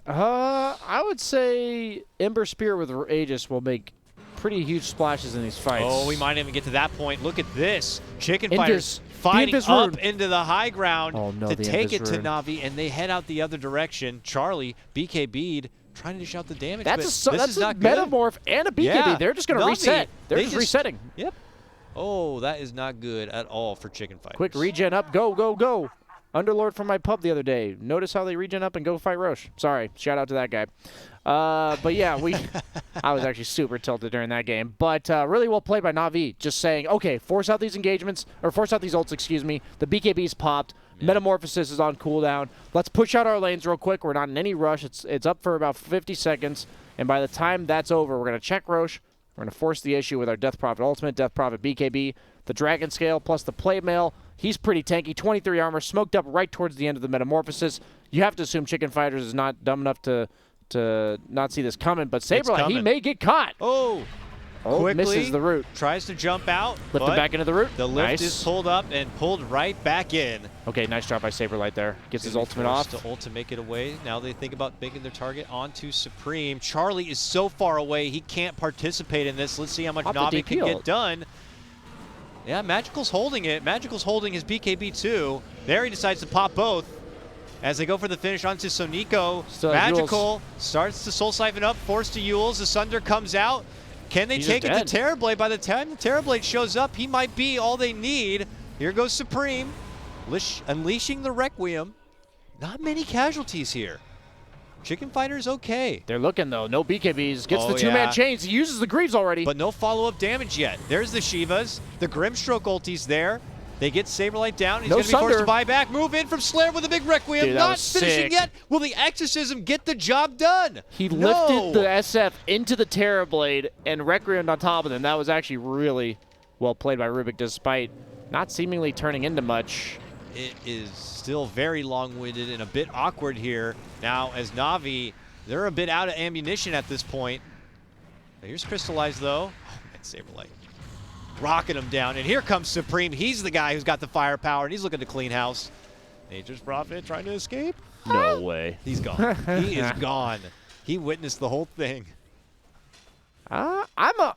[SPEAKER 1] I would say Ember Spear with Aegis will make pretty huge splashes in these fights.
[SPEAKER 2] Oh, we might even get to that point. Look at this. Chicken
[SPEAKER 1] Invis.
[SPEAKER 2] Fighters fighting
[SPEAKER 1] Invis
[SPEAKER 2] up
[SPEAKER 1] rune.
[SPEAKER 2] into the high ground
[SPEAKER 1] no,
[SPEAKER 2] to
[SPEAKER 1] the
[SPEAKER 2] take
[SPEAKER 1] Invis
[SPEAKER 2] it to
[SPEAKER 1] rune.
[SPEAKER 2] Na'Vi, and they head out the other direction. Charlie, BKB'd, trying to dish out the damage,
[SPEAKER 1] That's
[SPEAKER 2] but
[SPEAKER 1] a,
[SPEAKER 2] this
[SPEAKER 1] that's
[SPEAKER 2] is
[SPEAKER 1] a
[SPEAKER 2] not good.
[SPEAKER 1] Metamorph and a BKB.
[SPEAKER 2] Yeah.
[SPEAKER 1] They're just going to
[SPEAKER 2] Na'Vi,
[SPEAKER 1] reset. They're
[SPEAKER 2] they
[SPEAKER 1] just resetting.
[SPEAKER 2] Yep. Oh, that is not good at all for Chicken Fighters.
[SPEAKER 1] Quick regen up. Go, go, go. Underlord from my pub the other day. Notice how they regen up and go fight Roche. Sorry. Shout out to that guy. But yeah, I was actually super tilted during that game. But really well played by Na'Vi. Just saying, okay, force out these engagements, or force out these ults, excuse me. The BKB's popped. Yeah. Metamorphosis is on cooldown. Let's push out our lanes real quick. We're not in any rush. It's up for about 50 seconds. And by the time that's over, we're going to check Roche. We're going to force the issue with our Death Prophet Ultimate, Death Prophet BKB, the Dragon Scale, plus the Plate Mail. He's pretty tanky, 23 armor, smoked up right towards the end of the Metamorphosis. You have to assume Chicken Fighters is not dumb enough to not see this coming, but Saberlight, he may get caught.
[SPEAKER 2] Oh, quickly
[SPEAKER 1] misses the root.
[SPEAKER 2] Tries to jump out.
[SPEAKER 1] Lift him back into the root.
[SPEAKER 2] The lift
[SPEAKER 1] nice.
[SPEAKER 2] is pulled up and pulled right back in.
[SPEAKER 1] Okay, nice drop by Saberlight there. Gets his ultimate off.
[SPEAKER 2] To ult to make it away. Now they think about making their target onto Supreme. Charlie is so far away, he can't participate in this. Let's see how much Na'Vi can get done. Yeah, Magical's holding it. Magical's holding his BKB too. There he decides to pop both. As they go for the finish onto Sonico, Magical starts to Soul Siphon up, forced to Yules. The Sunder comes out. Can they take it to Terrorblade? By the time the Terrorblade shows up, he might be all they need. Here goes Supreme, unleashing the Requiem. Not many casualties here. Chicken Fighter's okay.
[SPEAKER 1] They're looking, though. No BKBs. Gets the two-man chains. He uses the Greaves already.
[SPEAKER 2] But no follow-up damage yet. There's the Shivas. The Grimstroke ulti's there. They get Saberlight down. He's going to be forced to buy back. Move in from Slayer with a big Requiem.
[SPEAKER 1] Dude,
[SPEAKER 2] not finishing yet. Will the Exorcism get the job done?
[SPEAKER 1] He lifted the SF into the Terrorblade and Requiem on top of them. That was actually really well played by Rubik, despite not seemingly turning into much.
[SPEAKER 2] It is still very long-winded and a bit awkward here. Now, as Na'Vi, they're a bit out of ammunition at this point. Here's Crystallize, though. Oh, man, Saberlight. Rocking him down, and here comes Supreme. He's the guy who's got the firepower, and he's looking to clean house. Nature's Prophet trying to escape?
[SPEAKER 1] No way.
[SPEAKER 2] He's gone. He is gone. He witnessed the whole thing.
[SPEAKER 1] I'm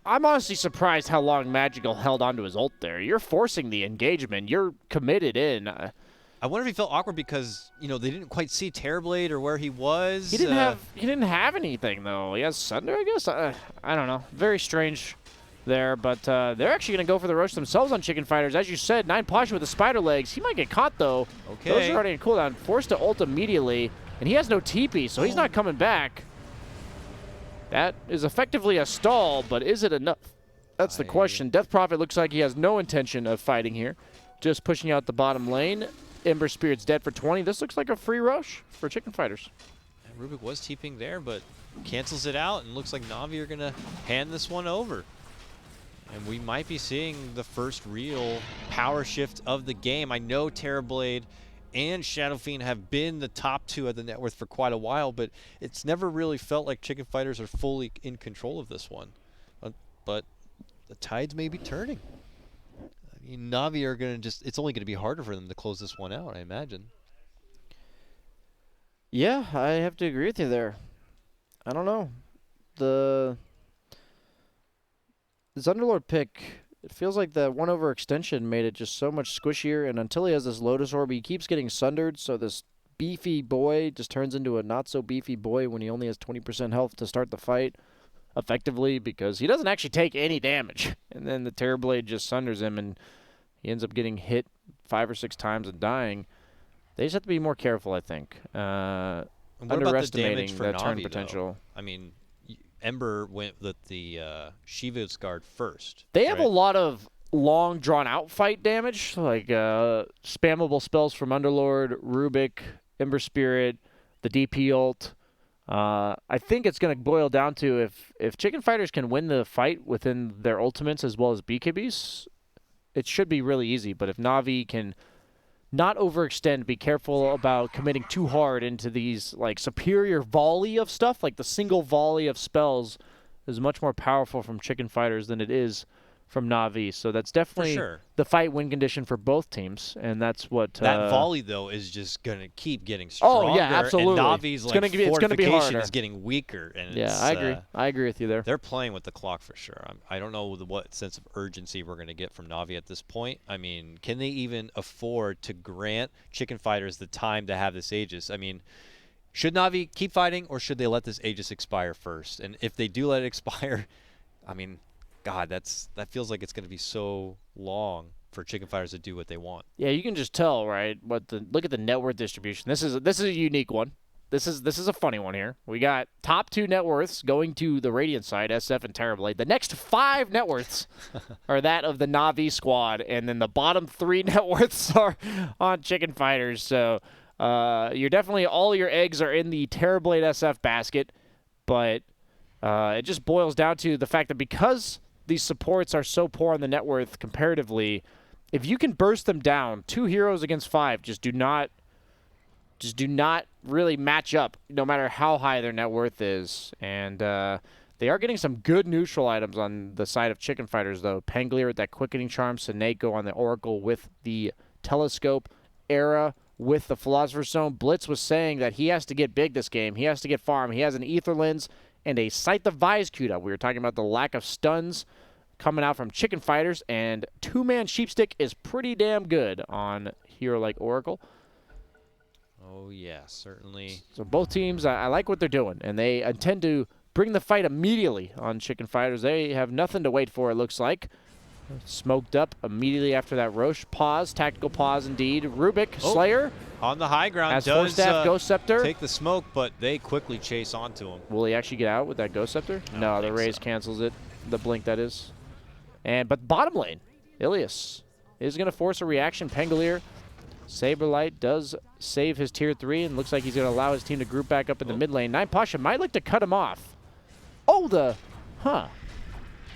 [SPEAKER 1] honestly surprised how long Magical held onto his ult there. You're forcing the engagement. You're committed in.
[SPEAKER 2] I wonder if he felt awkward because, you know, they didn't quite see Terrorblade or where he was.
[SPEAKER 1] He didn't have anything though. He has Sunder, I guess. I don't know. Very strange there, but they're actually going to go for the Roche themselves on Chicken Fighters. As you said, 9 Pasha with the spider legs. He might get caught, though.
[SPEAKER 2] Okay.
[SPEAKER 1] Those are already in cooldown. Forced to ult immediately, and he has no TP, so he's not coming back. That is effectively a stall, but is it enough? That's the question. Death Prophet looks like he has no intention of fighting here. Just pushing out the bottom lane. Ember Spirit's dead for 20. This looks like a free rush for Chicken Fighters.
[SPEAKER 2] And Rubik was TPing there, but cancels it out, and looks like Na'Vi are going to hand this one over. And we might be seeing the first real power shift of the game. I know Terrorblade and Shadow Fiend have been the top 2 at the net worth for quite a while, but it's never really felt like Chicken Fighters are fully in control of this one. But the tides may be turning. I mean, Na'Vi are going to it's only going to be harder for them to close this one out, I imagine.
[SPEAKER 1] Yeah, I have to agree with you there. I don't know. This Underlord pick, it feels like the 1 overextension made it just so much squishier, and until he has this Lotus Orb, he keeps getting sundered, so this beefy boy just turns into a not-so-beefy boy when he only has 20% health to start the fight effectively, because he doesn't actually take any damage. And then the Terrorblade just sunders him, and he ends up getting hit 5 or 6 times and dying. They just have to be more careful, I think. Underestimating that turn potential.
[SPEAKER 2] Though? I mean, Ember went with the Shiva's guard first.
[SPEAKER 1] They have a lot of long, drawn-out fight damage, like spammable spells from Underlord, Rubik, Ember Spirit, the DP ult. I think it's going to boil down to if Chicken Fighters can win the fight within their ultimates as well as BKBs, it should be really easy. But if Na'Vi can not overextend, be careful about committing too hard into these like superior volley of stuff, like the single volley of spells is much more powerful from Chicken Fighters than it is from Na'Vi. So that's definitely the fight-win condition for both teams, and that's what
[SPEAKER 2] that volley though is just gonna keep getting stronger.
[SPEAKER 1] Oh yeah, absolutely.
[SPEAKER 2] And Na'Vi's fortification is getting weaker. And
[SPEAKER 1] yeah, I agree. I agree with you there.
[SPEAKER 2] They're playing with the clock for sure. I don't know what sense of urgency we're gonna get from Na'Vi at this point. I mean, can they even afford to grant Chicken Fighters the time to have this Aegis? I mean, should Na'Vi keep fighting, or should they let this Aegis expire first? And if they do let it expire, I mean, God, that feels like it's going to be so long for Chicken Fighters to do what they want.
[SPEAKER 1] Yeah, you can just tell, right? Look at the net worth distribution. This is a unique one. This is a funny one here. We got top 2 net worths going to the Radiant side, SF and Terrorblade. The next 5 net worths are that of the Na'Vi squad, and then the bottom 3 net worths are on Chicken Fighters. So you're definitely, all your eggs are in the Terrorblade SF basket, but it just boils down to the fact that because these supports are so poor on the net worth comparatively, if you can burst them down, 2 heroes against 5 just do not really match up, no matter how high their net worth is. And they are getting some good neutral items on the side of Chicken Fighters, though. Pangolier with that quickening charm, Seneko on the Oracle with the telescope, Era with the Philosopher's Stone. Blitz was saying that he has to get big this game. He has to get farm. He has an Ether Lens and a Sight the Vise queued up. We were talking about the lack of stuns coming out from Chicken Fighters, and 2-man Sheepstick is pretty damn good on a hero like Oracle.
[SPEAKER 2] Oh, yeah, certainly.
[SPEAKER 1] So both teams, I like what they're doing, and they intend to bring the fight immediately on Chicken Fighters. They have nothing to wait for, it looks like. Smoked up immediately after that Roche pause, tactical pause indeed. Rubik, Slayer.
[SPEAKER 2] On the high ground,
[SPEAKER 1] has
[SPEAKER 2] does
[SPEAKER 1] Forstaff, Ghost Scepter.
[SPEAKER 2] Take the smoke, but they quickly chase onto him.
[SPEAKER 1] Will he actually get out with that Ghost Scepter? No, the raise cancels it. The blink, that is. But bottom lane, Ilias is going to force a reaction. Pangolier, Saberlight does save his tier 3 and looks like he's going to allow his team to group back up in the mid lane. 9 Pasha might look to cut him off.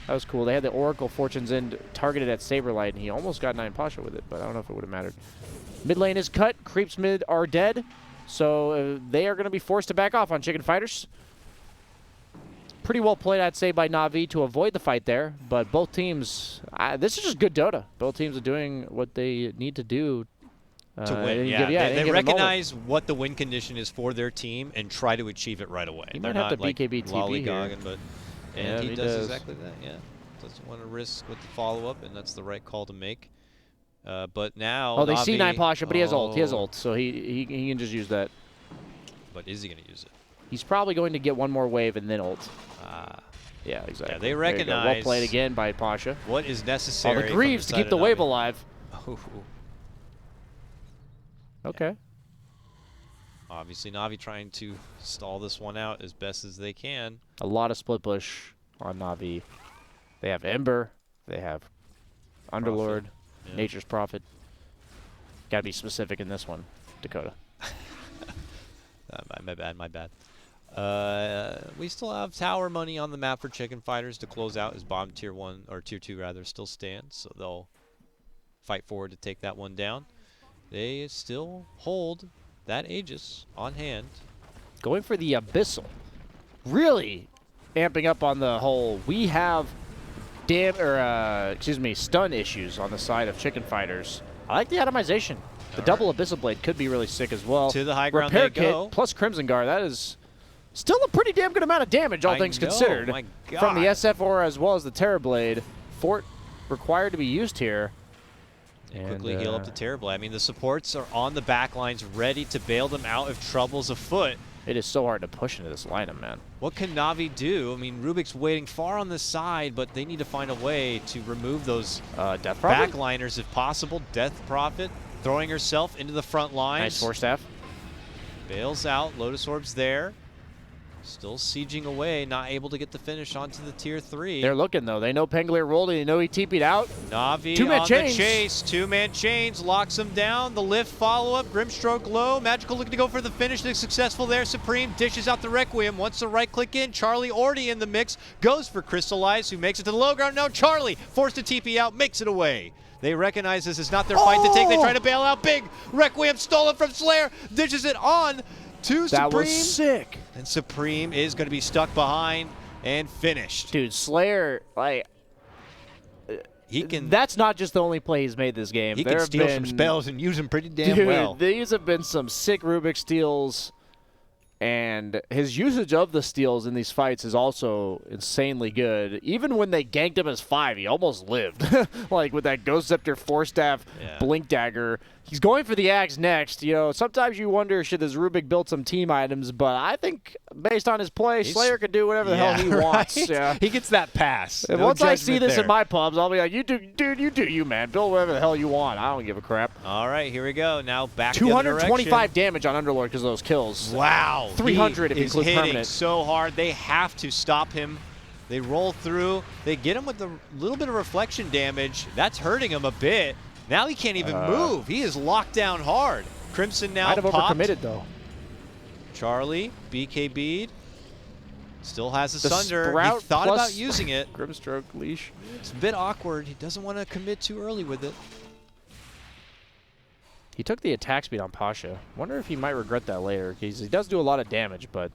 [SPEAKER 1] That was cool. They had the Oracle Fortune's End targeted at Saberlight, and he almost got 9 Pasha with it, but I don't know if it would have mattered. Mid lane is cut. Creeps mid are dead, so they are going to be forced to back off on Chicken Fighters. Pretty well played, I'd say, by Na'Vi to avoid the fight there, but both teams, this is just good Dota. Both teams are doing what they need to do
[SPEAKER 2] to win. They recognize what the win condition is for their team and try to achieve it right away.
[SPEAKER 1] He might have to BKB TP here.
[SPEAKER 2] But he does exactly that, yeah. Doesn't want to risk with the follow-up, and that's the right call to make. But now
[SPEAKER 1] they see 9 Pasha, but he has ult. He has ult, so he can just use that.
[SPEAKER 2] But is he going to use it?
[SPEAKER 1] He's probably going to get one more wave and then ult. Yeah, exactly.
[SPEAKER 2] Yeah, they recognize.
[SPEAKER 1] Well played again by Pasha.
[SPEAKER 2] What is necessary?
[SPEAKER 1] The Greaves to keep the wave alive. Okay.
[SPEAKER 2] Yeah. Obviously, Na'Vi trying to stall this one out as best as they can.
[SPEAKER 1] A lot of split push on Na'Vi. They have Ember. They have Underlord. Yeah. Nature's Prophet. Got to be specific in this one, Dakota.
[SPEAKER 2] My bad. We still have tower money on the map for Chicken Fighters to close out as bottom tier 1, or tier 2 rather, still stands. So they'll fight forward to take that one down. They still hold that Aegis on hand.
[SPEAKER 1] Going for the Abyssal. Really amping up on the whole, we have stun issues on the side of Chicken Fighters. I like the atomization. The double Abyssal Blade could be really sick as well.
[SPEAKER 2] To the high ground
[SPEAKER 1] Repair
[SPEAKER 2] they go.
[SPEAKER 1] Kit plus Crimson Guard. That is still a pretty damn good amount of damage, all things considered.
[SPEAKER 2] My God.
[SPEAKER 1] From the SF Aura as well as the Terrorblade. Fort required to be used here.
[SPEAKER 2] And quickly heal up the Terrorblade. I mean, the supports are on the back lines ready to bail them out if trouble's afoot.
[SPEAKER 1] It is so hard to push into this lineup, man.
[SPEAKER 2] What can Na'Vi do? I mean, Rubik's waiting far on the side, but they need to find a way to remove those
[SPEAKER 1] Death Prophet?
[SPEAKER 2] backliners if possible. Death Prophet throwing herself into the front lines.
[SPEAKER 1] Nice Forstaff.
[SPEAKER 2] Bails out. Lotus Orb's there. Still sieging away, not able to get the finish onto the tier 3.
[SPEAKER 1] They're looking, though. They know Pangolier rolled and they know he TP'd out.
[SPEAKER 2] Na'Vi
[SPEAKER 1] Two-man
[SPEAKER 2] on
[SPEAKER 1] chains.
[SPEAKER 2] the chase. 2-man chains locks him down. The lift follow-up. Grimstroke low. Magical looking to go for the finish. They're successful there. Supreme dishes out the Requiem. Wants to right-click in. Charlie already in the mix. Goes for Crystallize, who makes it to the low ground. Now Charlie forced to TP out. Makes it away. They recognize this is not their fight to take. They try to bail out big. Requiem stolen from Slayer. Dishes it on to Supreme.
[SPEAKER 1] That was sick.
[SPEAKER 2] And Supreme is going to be stuck behind and finished.
[SPEAKER 1] Dude, Slayer, like, That's not just the only play he's made this game.
[SPEAKER 2] He can steal some spells and use them pretty damn well.
[SPEAKER 1] These have been some sick Rubik steals, and his usage of the steals in these fights is also insanely good. Even when they ganked him as 5, he almost lived. Like with that Ghost Scepter, Force Staff, Blink Dagger. He's going for the axe next. You know, sometimes you wonder, should this Rubik build some team items? But I think based on his play, Slayer can do whatever the hell he wants. Yeah.
[SPEAKER 2] He gets that pass.
[SPEAKER 1] And once I see this in my pubs, I'll be like, you do, dude, you do you, man. Build whatever the hell you want. I don't give a crap.
[SPEAKER 2] All right, here we go. Now back
[SPEAKER 1] 225 damage on Underlord because of those kills.
[SPEAKER 2] Wow.
[SPEAKER 1] 300 if you include
[SPEAKER 2] hitting
[SPEAKER 1] permanent.
[SPEAKER 2] So hard. They have to stop him. They roll through. They get him with a little bit of reflection damage. That's hurting him a bit. Now he can't even move. He is locked down hard. Crimson now
[SPEAKER 1] might have
[SPEAKER 2] popped.
[SPEAKER 1] overcommitted, though.
[SPEAKER 2] Charlie, BKB'd. Still has a
[SPEAKER 1] The
[SPEAKER 2] Sunder.
[SPEAKER 1] Sprout
[SPEAKER 2] He thought
[SPEAKER 1] plus
[SPEAKER 2] about using it.
[SPEAKER 1] Grimstroke leash.
[SPEAKER 2] It's a bit awkward. He doesn't want to commit too early with it.
[SPEAKER 1] He took the attack speed on Pasha. Wonder if he might regret that later, because he does do a lot of damage, but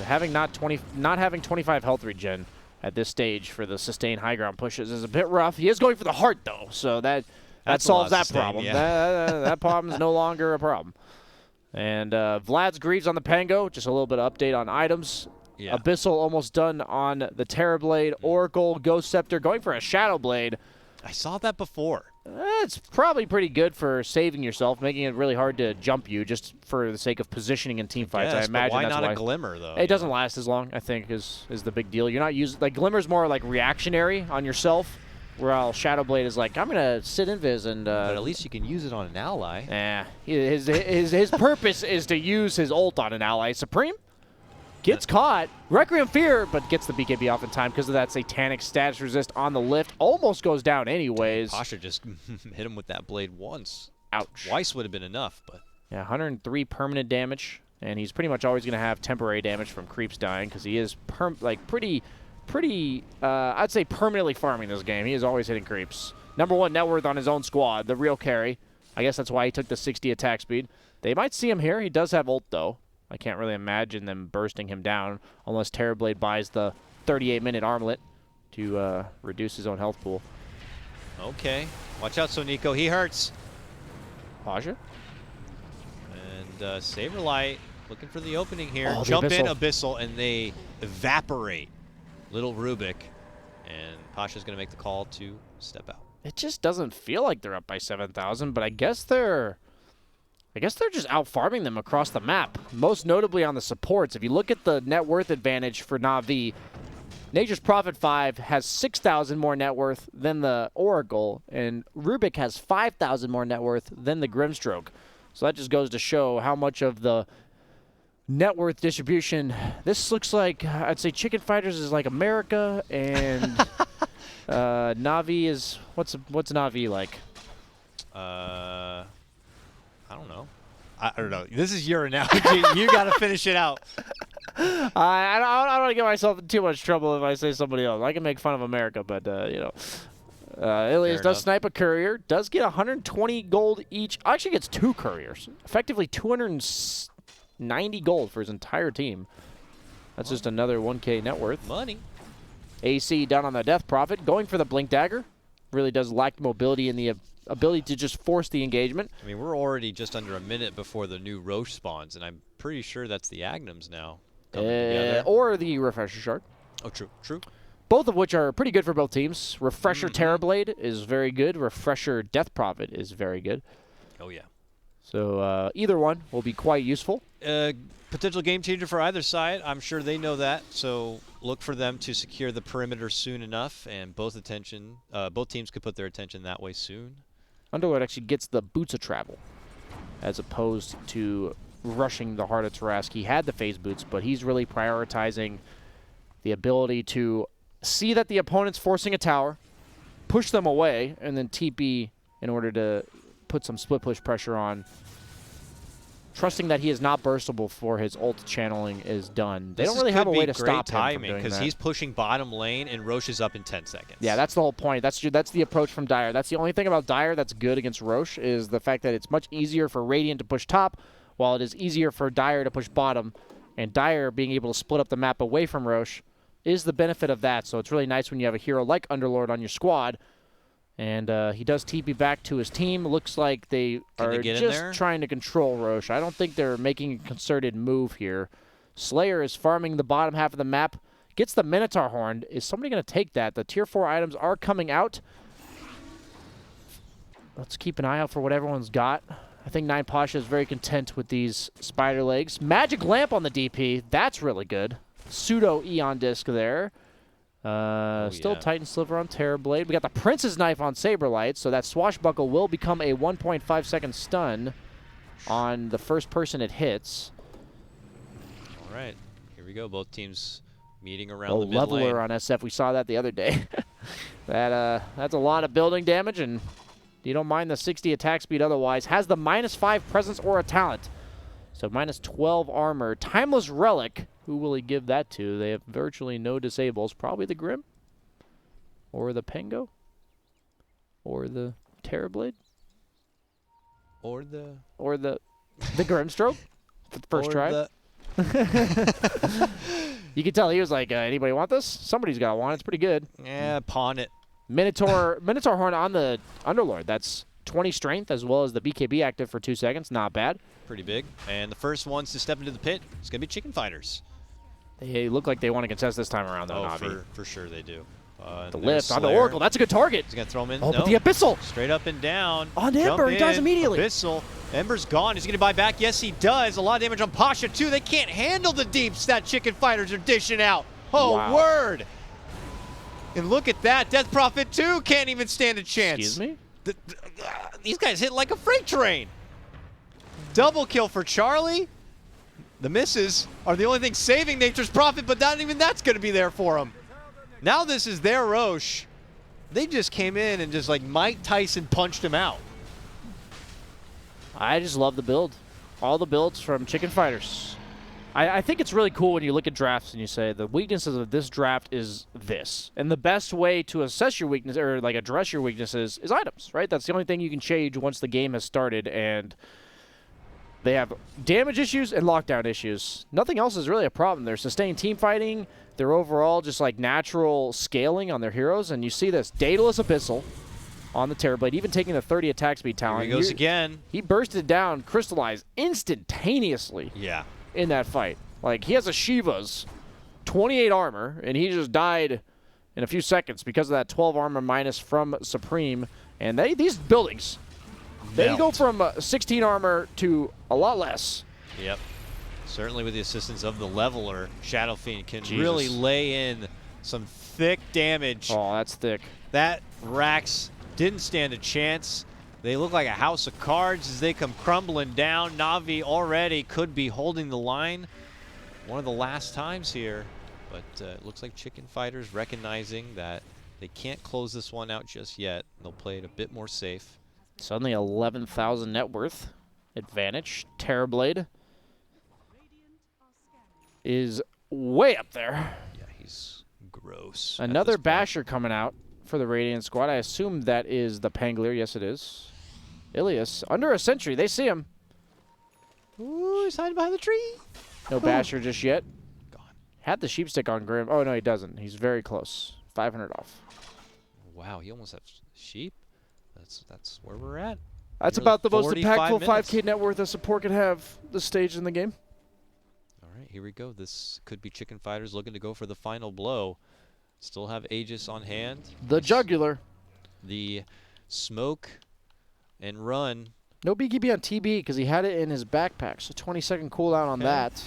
[SPEAKER 1] having not having 25 health regen at this stage for the sustained high ground pushes is a bit rough. He is going for the heart, though, so that solves that problem.
[SPEAKER 2] Yeah.
[SPEAKER 1] That problem is no longer a problem. And Vlad's Greaves on the Pango. Just a little bit of update on items.
[SPEAKER 2] Yeah.
[SPEAKER 1] Abyssal almost done on the Terrorblade. Oracle, Ghost Scepter, going for a Shadow Blade.
[SPEAKER 2] I saw that before.
[SPEAKER 1] It's probably pretty good for saving yourself, making it really hard to jump you, just for the sake of positioning in team fights. I imagine
[SPEAKER 2] why
[SPEAKER 1] that's
[SPEAKER 2] not
[SPEAKER 1] why.
[SPEAKER 2] a Glimmer, though?
[SPEAKER 1] It doesn't last as long, I think, is the big deal. You're not using, like, Glimmer's more like reactionary on yourself, while Shadow Blade is like, I'm gonna sit invis and.
[SPEAKER 2] But at least you can use it on an ally.
[SPEAKER 1] His purpose is to use his ult on an ally. Supreme gets caught. Requiem Fear, but gets the BKB off in time because of that satanic status resist on the lift. Almost goes down anyways.
[SPEAKER 2] Pasha just hit him with that blade once.
[SPEAKER 1] Ouch.
[SPEAKER 2] Twice would have been enough, but.
[SPEAKER 1] Yeah, 103 permanent damage, and he's pretty much always going to have temporary damage from creeps dying because he is pretty, I'd say permanently farming this game. He is always hitting creeps. #1 net worth on his own squad, the real carry. I guess that's why he took the 60 attack speed. They might see him here. He does have ult, though. I can't really imagine them bursting him down unless Terrorblade buys the 38-minute armlet to reduce his own health pool.
[SPEAKER 2] Okay. Watch out, Sonico. He hurts.
[SPEAKER 1] Pasha?
[SPEAKER 2] And Saberlight looking for the opening here.
[SPEAKER 1] Oh,
[SPEAKER 2] Jump in, Abyssal, and they evaporate Little Rubik. And Pasha's going to make the call to step out.
[SPEAKER 1] It just doesn't feel like they're up by 7,000, but I guess they're just out-farming them across the map, most notably on the supports. If you look at the net worth advantage for Na'Vi, Nature's Prophet 5 has 6,000 more net worth than the Oracle, and Rubik has 5,000 more net worth than the Grimstroke. So that just goes to show how much of the net worth distribution. This looks like, I'd say Chicken Fighters is like America, and Na'Vi is, what's Na'Vi like?
[SPEAKER 2] I don't know. I don't know. This is your analogy. You got to finish it out.
[SPEAKER 1] I don't want to get myself in too much trouble if I say somebody else. I can make fun of America, but, you know. Ilias does snipe a courier, does get 120 gold each. Actually gets 2 couriers. Effectively 290 gold for his entire team. That's just another 1K net worth.
[SPEAKER 2] Money.
[SPEAKER 1] AC down on the Death Prophet, going for the Blink Dagger. Really does lack mobility and the ability to just force the engagement.
[SPEAKER 2] I mean, we're already just under a minute before the new Roche spawns, and I'm pretty sure that's the Agnums now coming together.
[SPEAKER 1] Or the Refresher Shard.
[SPEAKER 2] Oh, true, true.
[SPEAKER 1] Both of which are pretty good for both teams. Refresher Terrorblade is very good. Refresher Death Prophet is very good.
[SPEAKER 2] Oh, yeah.
[SPEAKER 1] So either one will be quite useful.
[SPEAKER 2] Potential game changer for either side. I'm sure they know that. So look for them to secure the perimeter soon enough, and both teams could put their attention that way soon.
[SPEAKER 1] Underlord actually gets the Boots of Travel as opposed to rushing the Heart of Tarask. He had the phase boots, but he's really prioritizing the ability to see that the opponent's forcing a tower, push them away, and then TP in order to put some split push pressure on. Trusting that he is not burstable before his ult channeling is done. They don't really have a way to stop him from doing that.
[SPEAKER 2] Because he's pushing bottom lane and Roche is up in 10 seconds.
[SPEAKER 1] Yeah, that's the whole point. That's the approach from Dire. That's the only thing about Dire that's good against Roche is the fact that it's much easier for Radiant to push top, while it is easier for Dire to push bottom. And Dire being able to split up the map away from Roche is the benefit of that. So it's really nice when you have a hero like Underlord on your squad And he does TP back to his team. Looks like they are just trying to control Roche. I don't think they're making a concerted move here. Slayer is farming the bottom half of the map. Gets the Minotaur Horn. Is somebody going to take that? The Tier 4 items are coming out. Let's keep an eye out for what everyone's got. I think 9 Pasha is very content with these spider legs. Magic Lamp on the DP. That's really good. Pseudo Eon Disc there. Still Titan Sliver on Terrorblade. We got the Prince's Knife on Saberlight, so that Swashbuckle will become a 1.5 second stun on the first person it hits.
[SPEAKER 2] All right, here we go. Both teams meeting around the mid lane.
[SPEAKER 1] Leveler on SF. We saw that the other day. That's a lot of building damage, and you don't mind the 60 attack speed otherwise. Has the -5 presence or a talent. So -12 armor. Timeless Relic. Who will he give that to? They have virtually no disables. Probably the Grim. Or the Pengo. Or the Terrorblade.
[SPEAKER 2] Or the
[SPEAKER 1] Grimstroke. For the first try. You can tell he was like, anybody want this? Somebody's got one. It's pretty good.
[SPEAKER 2] Yeah, pawn it.
[SPEAKER 1] Minotaur Horn on the Underlord. That's 20 strength as well as the BKB active for 2 seconds. Not bad.
[SPEAKER 2] Pretty big. And the first ones to step into the pit is going to be Chicken Fighters.
[SPEAKER 1] They look like they want to contest this time around, though, Navi.
[SPEAKER 2] For sure they do.
[SPEAKER 1] The lift on the Oracle. That's a good target.
[SPEAKER 2] He's going to throw him in.
[SPEAKER 1] Oh, but the Abyssal.
[SPEAKER 2] Straight up and down.
[SPEAKER 1] On Ember. He dies immediately.
[SPEAKER 2] Abyssal. Ember's gone. He's going to buy back. Yes, he does. A lot of damage on Pasha, too. They can't handle the deeps that Chicken Fighters are dishing out. Oh, wow. Word. And look at that. Death Prophet, too, can't even stand a chance.
[SPEAKER 1] Excuse me?
[SPEAKER 2] These guys hit like a freight train. Double kill for Charlie. The misses are the only thing saving Nature's Prophet, but not even that's going to be there for him. Now this is their Roche. They just came in and just like Mike Tyson punched him out.
[SPEAKER 1] I just love the build. All the builds from Chicken Fighters. I think it's really cool when you look at drafts and you say the weaknesses of this draft is this. And the best way to assess your weakness or like address your weaknesses is items, right? That's the only thing you can change once the game has started, and they have damage issues and lockdown issues. Nothing else is really a problem. They're sustained team fighting. They're overall just like natural scaling on their heroes. And you see this Daedalus Abyssal on the Terrorblade, even taking the 30 attack speed talent.
[SPEAKER 2] Here he goes again.
[SPEAKER 1] He bursted down, crystallized instantaneously.
[SPEAKER 2] Yeah.
[SPEAKER 1] In that fight. Like, he has a Shiva's 28 armor, and he just died in a few seconds because of that 12 armor minus from Supreme. And these buildings, they go from 16 armor to a lot less.
[SPEAKER 2] Yep. Certainly with the assistance of the Leveler, Shadow Fiend can really lay in some thick damage.
[SPEAKER 1] Oh, that's thick.
[SPEAKER 2] That Rax didn't stand a chance. They look like a house of cards as they come crumbling down. Na'Vi already could be holding the line. One of the last times here. But it looks like Chicken Fighters recognizing that they can't close this one out just yet. They'll play it a bit more safe.
[SPEAKER 1] Suddenly 11,000 net worth advantage. Terrorblade is way up there.
[SPEAKER 2] Yeah, he's gross.
[SPEAKER 1] Another Basher coming out for the Radiant squad. I assume that is the Pangolier. Yes, it is. Ilias, under a sentry. They see him.
[SPEAKER 2] Ooh, he's hiding behind the tree.
[SPEAKER 1] No Basher just yet.
[SPEAKER 2] Gone.
[SPEAKER 1] Had the sheepstick on Grim. Oh, no, he doesn't. He's very close. 500 off.
[SPEAKER 2] Wow, he almost has sheep. That's where we're at.
[SPEAKER 1] That's about the most impactful 5K net worth a support could have this stage in the game.
[SPEAKER 2] All right, here we go. This could be Chicken Fighters looking to go for the final blow. Still have Aegis on hand.
[SPEAKER 1] The jugular.
[SPEAKER 2] The smoke and run.
[SPEAKER 1] No BKB on TB because he had it in his backpack, so 20-second cooldown on that.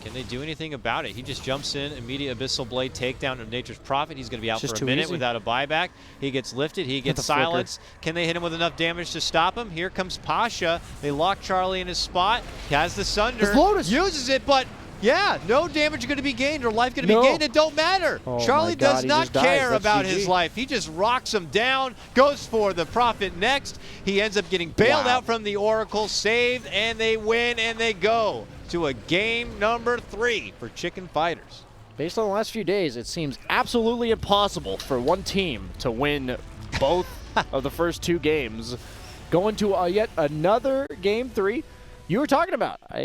[SPEAKER 2] Can they do anything about it? He just jumps in, immediate Abyssal Blade takedown of Nature's Prophet. He's going to be out for a minute without a buyback. He gets lifted. He gets silenced. Can they hit him with enough damage to stop him? Here comes Pasha. They lock Charlie in his spot. He has the Sunder.
[SPEAKER 1] Lotus
[SPEAKER 2] uses it, but yeah, no damage going to be gained or life going to be gained. It don't matter.
[SPEAKER 1] Oh
[SPEAKER 2] Charlie does not care about his life. He just rocks him down, goes for the Prophet next. He ends up getting bailed out from the Oracle, saved, and they win, and they go to a game number 3 for Chicken Fighters.
[SPEAKER 1] Based on the last few days, it seems absolutely impossible for one team to win both of the first 2 games. Going to yet another game 3 you were talking about.